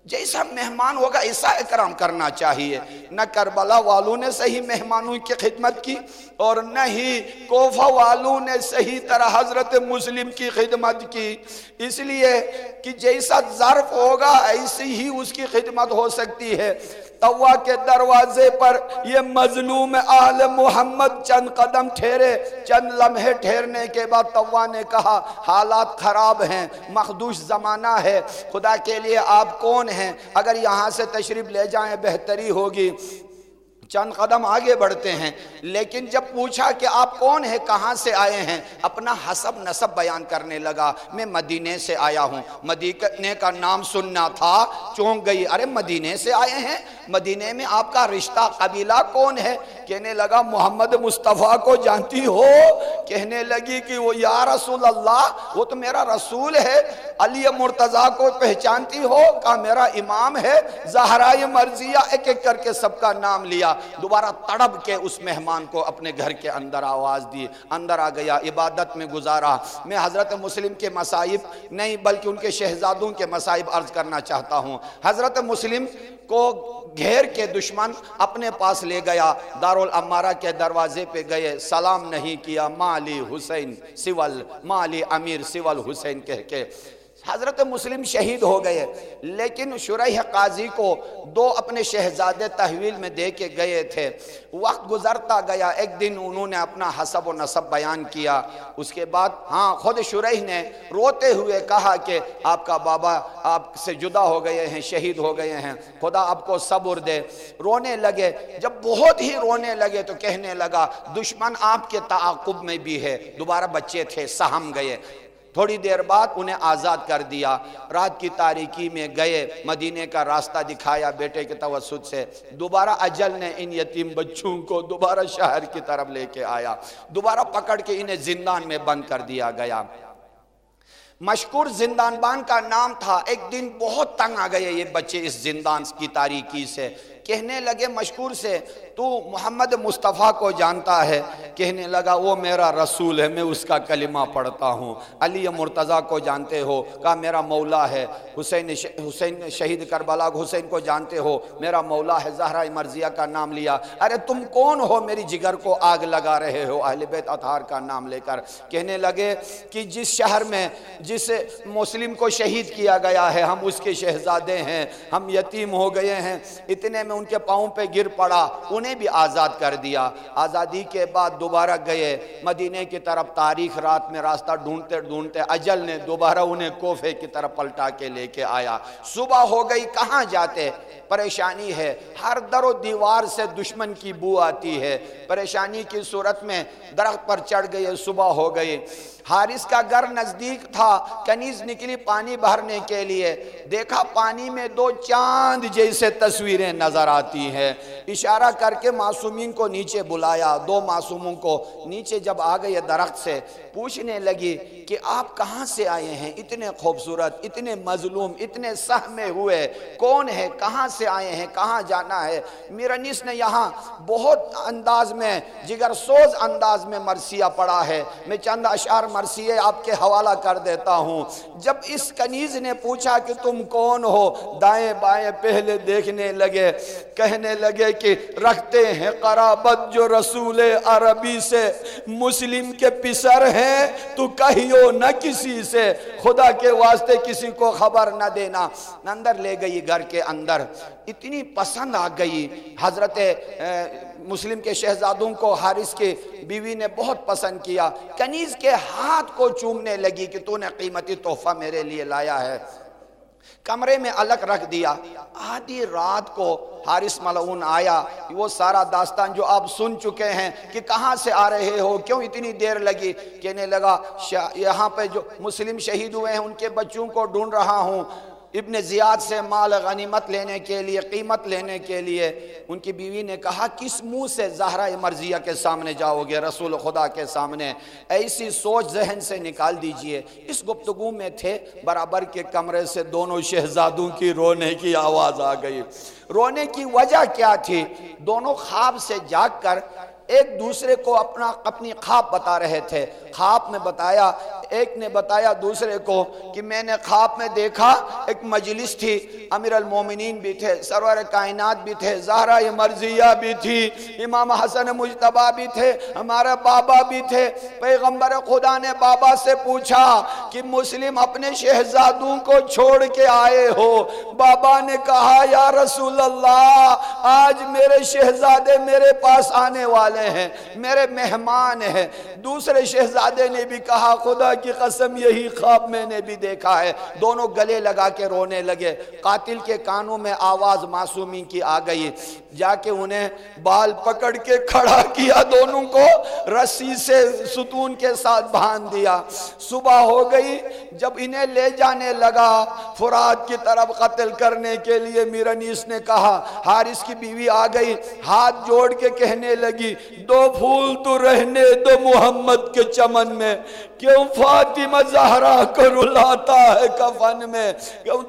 جیسا مہمان ہوگا ایسا اکرام کرنا چاہیے. نہ کربلا والوں نے صحیح مہمانوں کی خدمت کی اور نہ ہی کوفہ والوں نے صحیح طرح حضرت مسلم کی خدمت کی. اس لیے کہ جیسا ظرف ہوگا ایسی ہی اس کی خدمت ہو سکتی ہے. طوا کے دروازے پر یہ مظلوم آل محمد چند قدم ٹھہرے. چند لمحے ٹھہرنے کے بعد طوا نے کہا حالات خراب ہیں، مخدوش زمانہ ہے، خدا کے لیے آپ کون ہیں؟ اگر یہاں سے تشریف لے جائیں بہتری ہوگی. چند قدم آگے بڑھتے ہیں، لیکن جب پوچھا کہ آپ کون ہیں، کہاں سے آئے ہیں، اپنا حسب نسب بیان کرنے لگا. میں مدینے سے آیا ہوں. مدینے کا نام سننا تھا، چونک گئی. ارے مدینے سے آئے ہیں؟ مدینے میں آپ کا رشتہ قبیلہ کون ہے؟ کہنے لگا محمد مصطفیٰ کو جانتی ہو؟ کہنے لگی کہ وہ یا رسول اللہ وہ تو میرا رسول ہے. علی مرتضیٰ کو پہچانتی ہو؟ کہا میرا امام ہے. زہرائے مرضیہ ایک ایک کر کے سب کا نام لیا. دوبارہ تڑپ کے اس مہمان کو اپنے گھر کے اندر آواز دی. اندر آ گیا، عبادت میں گزارا. میں حضرت مسلم کے مصائب نہیں بلکہ ان کے شہزادوں کے مصائب عرض کرنا چاہتا ہوں. حضرت مسلم کو گھیر کے دشمن اپنے پاس لے گیا. دارالعمارہ کے دروازے پہ گئے، سلام نہیں کیا. مالی حسین سول، مالی امیر سول حسین کہہ کے حضرت مسلم شہید ہو گئے، لیکن شریح قاضی کو 2 اپنے شہزادے تحویل میں دے کے گئے تھے۔ وقت گزرتا گیا، ایک دن انہوں نے اپنا حسب و نسب بیان کیا۔ اس کے بعد خود شریح نے روتے ہوئے کہا کہ آپ کا بابا آپ سے جدا ہو گئے ہیں، شہید ہو گئے ہیں، خدا آپ کو صبر دے۔ رونے لگے، جب بہت ہی رونے لگے تو کہنے لگا دشمن آپ کے تعاقب میں بھی ہے۔ دوبارہ بچے تھے، سہم گئے۔ تھوڑی دیر بعد انہیں آزاد کر دیا، رات کی تاریکی میں گئے، مدینے کا راستہ دکھایا بیٹے کے توسط سے۔ دوبارہ اجل نے ان یتیم بچوں کو دوبارہ شہر کی طرف لے کے آیا، دوبارہ پکڑ کے انہیں زندان میں بند کر دیا گیا۔ مشکور زندان بان کا نام تھا۔ ایک دن بہت تنگ آ گئے یہ بچے اس زندان کی تاریکی سے، کہنے لگے مشکور سے تو محمد مصطفیٰ کو جانتا ہے؟ کہنے لگا وہ میرا رسول ہے، میں اس کا کلمہ پڑھتا ہوں۔ علی مرتضیٰ کو جانتے ہو؟ کہا میرا مولا ہے۔ حسین شہید کربلا حسین کو جانتے ہو؟ میرا مولا ہے۔ زہرا مرضیہ کا نام لیا۔ ارے تم کون ہو میری جگر کو آگ لگا رہے ہو؟ اہل بیت اطہار کا نام لے کر کہنے لگے کہ جس شہر میں جس مسلم کو شہید کیا گیا ہے ہم اس کے شہزادے ہیں، ہم یتیم ہو گئے ہیں۔ اتنے میں ان کے پاؤں پہ گر پڑا، انہیں بھی آزاد کر دیا۔ آزادی کے بعد دوبارہ گئے مدینے کی طرف، تاریخ رات میں راستہ ڈھونڈتے ڈھونڈتے اجل نے دوبارہ انہیں کوفے کی طرف پلٹا کے لے کے آیا۔ صبح ہو گئی، کہاں جاتے؟ پریشانی ہے، ہر در و دیوار سے دشمن کی بو آتی ہے۔ پریشانی کی صورت میں درخت پر چڑھ گئے، صبح ہو گئی۔ حارث کا گھر نزدیک تھا، کنیز نکلی پانی بھرنے کے لیے، دیکھا پانی میں 2 چاند جیسے تصویریں نظر آتی ہیں۔ اشارہ کر کے معصومین کو نیچے بلایا، 2 معصوموں کو نیچے جب آ گئے درخت سے، پوچھنے لگی کہ آپ کہاں سے آئے ہیں؟ اتنے خوبصورت، اتنے مظلوم، اتنے سہمے ہوئے، کون ہے؟ کہاں سے آئے ہیں؟ کہاں جانا ہے؟ میرنیس نے یہاں بہت انداز میں، جگر سوز انداز میں مرثیہ پڑھا ہے، میں چند اشعار مرثیے آپ کے حوالہ کر دیتا ہوں۔ جب اس کنیز نے پوچھا کہ تم کون ہو، دائیں بائیں پہلے دیکھنے لگے، کہنے لگے کہ رکھتے ہیں قرابت جو رسول عربی سے، مسلم کے پسر ہیں تو کہیو نہ کسی سے، خدا کے واسطے کسی کو خبر نہ دینا۔ اندر لے گئی گھر کے اندر، اتنی پسند آ گئی حضرت مسلم کے شہزادوں کو، حارث کی بیوی نے بہت پسند کیا۔ کنیز کے ہاتھ کو چومنے لگی کہ تو نے قیمتی تحفہ میرے لیے لایا ہے۔ کمرے میں الگ رکھ دیا۔ آدھی رات کو حارث ملعون آیا، وہ سارا داستان جو آپ سن چکے ہیں کہ کہاں سے آ رہے ہو، کیوں اتنی دیر لگی؟ کہنے لگا یہاں پہ جو مسلم شہید ہوئے ہیں ان کے بچوں کو ڈھونڈ رہا ہوں، ابن زیاد سے مال غنیمت لینے کے لیے، قیمت لینے کے لیے۔ ان کی بیوی نے کہا کس منہ سے زہرا مرضیہ کے سامنے جاؤ گے؟ رسول خدا کے سامنے؟ ایسی سوچ ذہن سے نکال دیجئے۔ اس گفتگو میں تھے، برابر کے کمرے سے دونوں شہزادوں کی رونے کی آواز آ گئی۔ رونے کی وجہ کیا تھی؟ دونوں خواب سے جاگ کر ایک دوسرے کو اپنی خواب بتا رہے تھے۔ خواب میں بتایا، ایک نے بتایا دوسرے کو کہ میں نے خواب میں دیکھا ایک مجلس تھی، امیر المومنین بھی تھے، سرور کائنات بھی تھے، زہرا مرضیہ بھی تھی، امام حسن مجتبیٰ بھی تھے، ہمارا بابا بھی تھے۔ پیغمبر خدا نے بابا سے پوچھا کہ مسلم اپنے شہزادوں کو چھوڑ کے آئے ہو؟ بابا نے کہا یا رسول اللہ، آج میرے شہزادے میرے پاس آنے والے ہیں، میرے مہمان ہیں۔ دوسرے شہزادے نے بھی کہا خدا کی قسم یہی خواب میں نے بھی دیکھا ہے۔ دونوں گلے لگا کے رونے لگے۔ قاتل کے کانوں میں آواز معصومی کی آ گئی، جا کے انہیں بال پکڑ کے کھڑا کیا، دونوں کو رسی سے ستون کے ساتھ باندھ دیا۔ صبح ہو گئی، جب انہیں لے جانے لگا فرات کی طرف قتل کرنے کے لیے، میرنیس نے کہا، حارث کی بیوی آ گئی، ہاتھ جوڑ کے کہنے لگی 2 پھول تو رہنے دو محمد کے چمن میں، کیوں فاطمہ زہرا کو رلاتا ہے کفن میں؟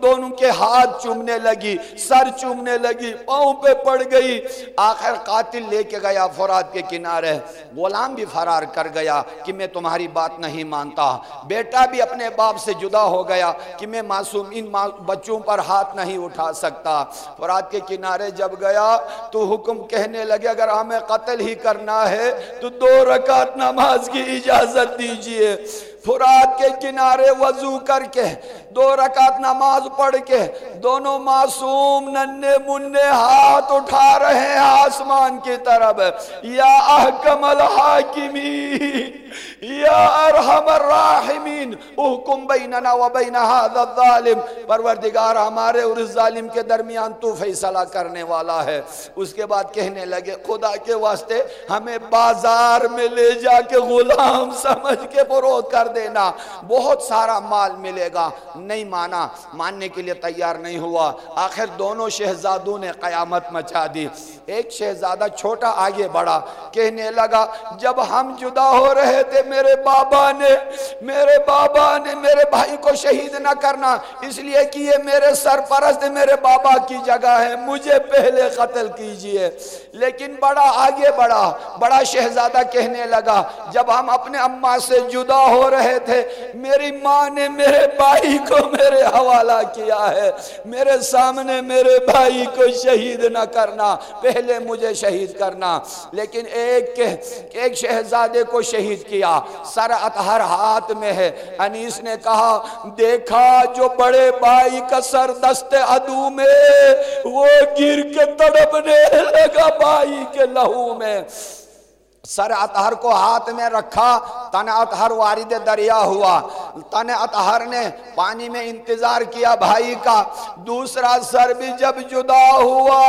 دونوں کے ہاتھ چومنے لگی، سر چومنے لگی، پاؤں پہ پڑ گئی۔ آخر قاتل لے کے گیا فرات کے کنارے، غلام بھی فرار کر گیا کہ میں تمہاری بات نہیں مانتا، بیٹا بھی اپنے باپ سے جدا ہو گیا کہ میں معصومین بچوں پر ہاتھ نہیں اٹھا سکتا۔ فرات کے کنارے جب گیا تو حکم کہنے لگے اگر ہمیں قتل ہی کرنا ہے تو 2 رکعت نماز کی اجازت دیجئے۔ فرات کے کنارے وضو کر کے 2 رکعت نماز پڑھ کے دونوں معصوم ننھے منھے ہاتھ اٹھا رہے ہیں آسمان کی طرف، یا احکم الحاکمین یا ارحم الراحمین احکم بیننا و بین ھذا الظالم، پروردگار ہمارے اور اس ظالم کے درمیان تو فیصلہ کرنے والا ہے۔ اس کے بعد کہنے لگے خدا کے واسطے ہمیں بازار میں لے جا کے غلام سمجھ کے فروخت کر دینا، بہت سارا مال ملے گا۔ نہیں مانا، ماننے کے لیے تیار نہیں ہوا۔ آخر دونوں شہزادوں نے قیامت مچا دی۔ ایک شہزادہ چھوٹا آگے بڑھا، کہنے لگا جب ہم جدا ہو رہے تھے میرے بابا نے میرے بھائی کو شہید نہ کرنا، اس لیے کہ یہ میرے سرپرست میرے بابا کی جگہ ہے، مجھے پہلے قتل کیجئے۔ لیکن بڑا آگے بڑھا، بڑا شہزادہ کہنے لگا جب ہم اپنے اماں سے جدا ہو رہے تھے میری ماں نے میرے بھائی کو میرے حوالہ کیا ہے، میرے سامنے میرے بھائی کو شہید نہ کرنا، پہلے مجھے شہید کرنا۔ لیکن ایک شہزادے کو شہید کیا، سر اطہر ہاتھ میں ہے۔ انیس نے کہا دیکھا جو بڑے بھائی کا سر دست عدو میں، وہ گر کے تڑپنے لگا بھائی کے لہو میں۔ سر اطہر کو ہاتھ میں رکھا، تن اطہر وارد دریا ہوا، تن اطہر نے پانی میں انتظار کیا بھائی کا، دوسرا سر بھی جب جدا ہوا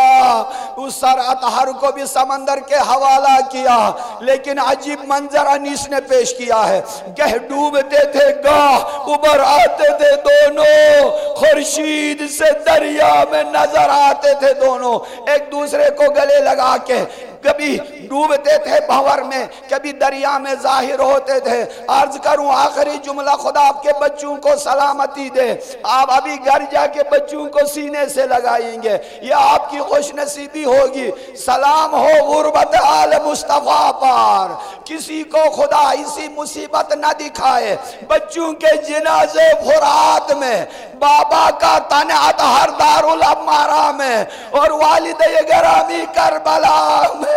اس سر اطہر کو بھی سمندر کے حوالہ کیا۔ لیکن عجیب منظر انیس نے پیش کیا ہے، گہ ڈوبتے تھے گاہ ابھر آتے تھے، دونوں خورشید سے دریا میں نظر آتے تھے، دونوں ایک دوسرے کو گلے لگا کے کبھی ڈوبتے تھے بھنور میں، کبھی دریا میں ظاہر ہوتے تھے۔ عرض کروں آخری جملہ، خدا آپ کے بچوں کو سلامتی دے، آپ ابھی گھر جا کے بچوں کو سینے سے لگائیں گے، یہ آپ کی خوش نصیبی ہوگی۔ سلام ہو غربت آل مصطفیٰ پر، کسی کو خدا ایسی مصیبت نہ دکھائے۔ بچوں کے جنازے فرات میں، بابا کا تن اطہر دار الامارہ میں، اور والد گرامی کربلا میں۔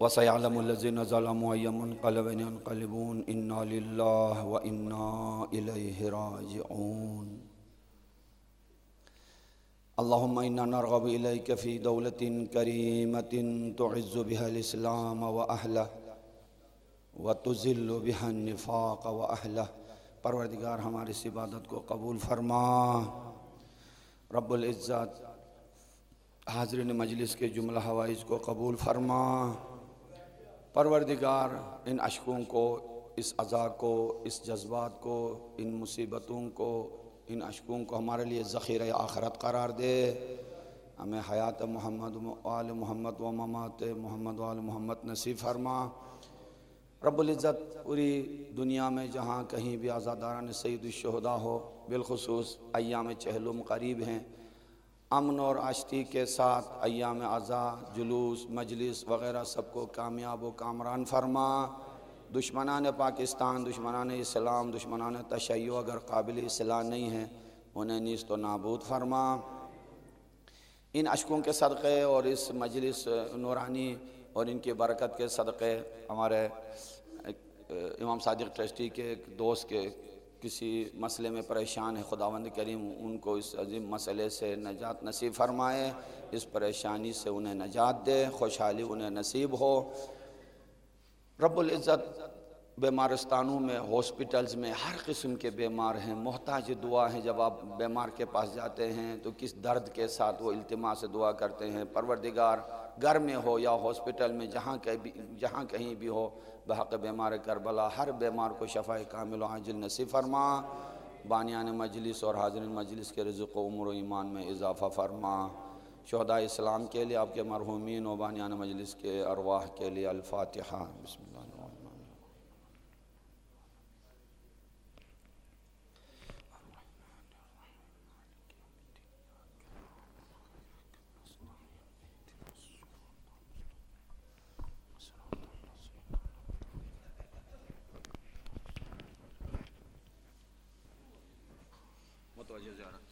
وَسَيَعْلَمُ الَّذِينَ ظَلَمُوا أَيَّ مُنْقَلَبٍ يَنْقَلِبُونَ إِنَّا لِلَّهِ وَإِنَّا إِلَيْهِ رَاجِعُونَ۔ اللهم إنا نرغب إليك في دولة كريمة تعز بها الإسلام وأهله وتذل بها النفاق وأهله۔ پروردگار ہماری اس عبادت کو قبول فرما۔ رب العزت حاضرین مجلس کے جملہ حوائج کو قبول فرما۔ پروردگار ان اشکوں کو، اس عزا کو، اس جذبات کو، ان مصیبتوں کو، ان اشکوں کو ہمارے لیے ذخیرہ آخرت قرار دے۔ ہمیں حیات محمد و آل محمد و ممات محمد و آل محمد نصیب فرما۔ رب العزت پوری دنیا میں جہاں کہیں بھی عزاداران سید الشہداء ہو، بالخصوص ایام چہلم قریب ہیں، امن اور آشتی کے ساتھ ایام عزا، جلوس، مجلس وغیرہ سب کو کامیاب و کامران فرما۔ دشمنان پاکستان، دشمنان اسلام، دشمنان تشیع اگر قابل اصلاح نہیں ہیں انہیں نیست و نابود فرما۔ ان اشکوں کے صدقے اور اس مجلس نورانی اور ان کی برکت کے صدقے ہمارے امام صادق ٹرسٹی کے ایک دوست کے کسی مسئلے میں پریشان ہے، خداوند کریم ان کو اس عظیم مسئلے سے نجات نصیب فرمائے، اس پریشانی سے انہیں نجات دے، خوشحالی انہیں نصیب ہو۔ رب العزت بیمارستانوں میں، ہاسپٹلز میں ہر قسم کے بیمار ہیں، محتاج دعا ہیں۔ جب آپ بیمار کے پاس جاتے ہیں تو کس درد کے ساتھ وہ التماس سے دعا کرتے ہیں۔ پروردگار گھر میں ہو یا ہاسپٹل میں، جہاں کہیں بھی ہو، بحق بیمار کربلا ہر بیمار کو شفاء کامل و عاجل نصیب فرما۔ بانیان مجلس اور حاضرین مجلس کے رزق و عمر و ایمان میں اضافہ فرما۔ شہداء اسلام کے لیے، آپ کے مرحومین و بانیان مجلس کے ارواح کے لیے الفاتحہ۔ بسم اللہ الرحمن الرحیم۔ متوجہ زیارت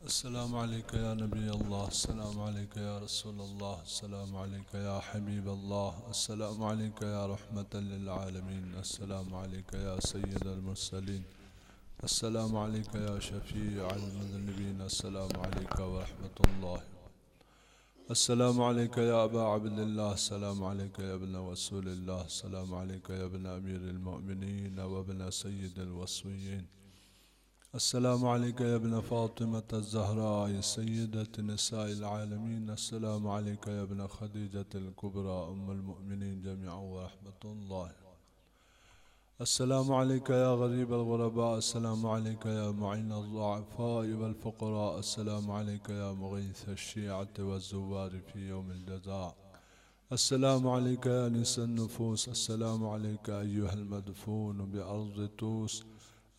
السلام عليك يا نبي الله، السلام عليك يا رسول الله، السلام عليك يا حبيب الله، السلام عليك يا رحمة للعالمين، السلام عليك يا سيد المرسلين، السلام عليك يا شفيع المذنبين، السلام عليك ورحمة الله. السلام عليك يا أبا عبد الله، السلام عليك يا ابن رسول الله، السلام عليك يا ابن أمير المؤمنين وابن سيد الوصيين، السلام عليك يا ابن فاطمة الزهراء سيدة نساء العالمين، السلام عليك يا ابن خديجة الكبرى أم المؤمنين جميعا ورحمة الله. السلام عليك يا غريب الغرباء، السلام عليك يا معين الضعفاء والفقراء، السلام عليك يا مغيث الشيعة والزوار في يوم الجزاء، السلام عليك يا أنس النفوس، السلام عليك أيها المدفون بأرض توس،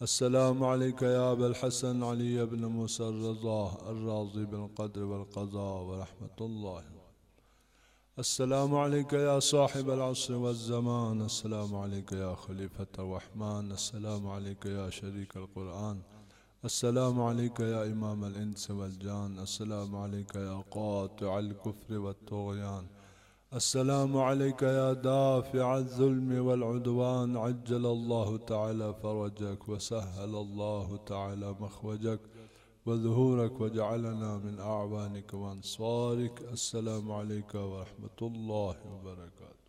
السلام عليك يا أبا الحسن علي بن موسى الرضا الراضي بالقدر والقضاء ورحمة الله. السلام عليك يا صاحب العصر والزمان، السلام عليك يا خليفة الرحمن، السلام عليك يا شريك القرآن، السلام عليك يا إمام الإنس والجان، السلام عليك يا قاطع الكفر والطغيان، السلام عليك يا دافع الظلم والعدوان، عجل الله تعالى فرجك وسهل الله تعالى مخرجك وظهورك وجعلنا من أعوانك وأنصارك. السلام عليك ورحمة الله وبركاته.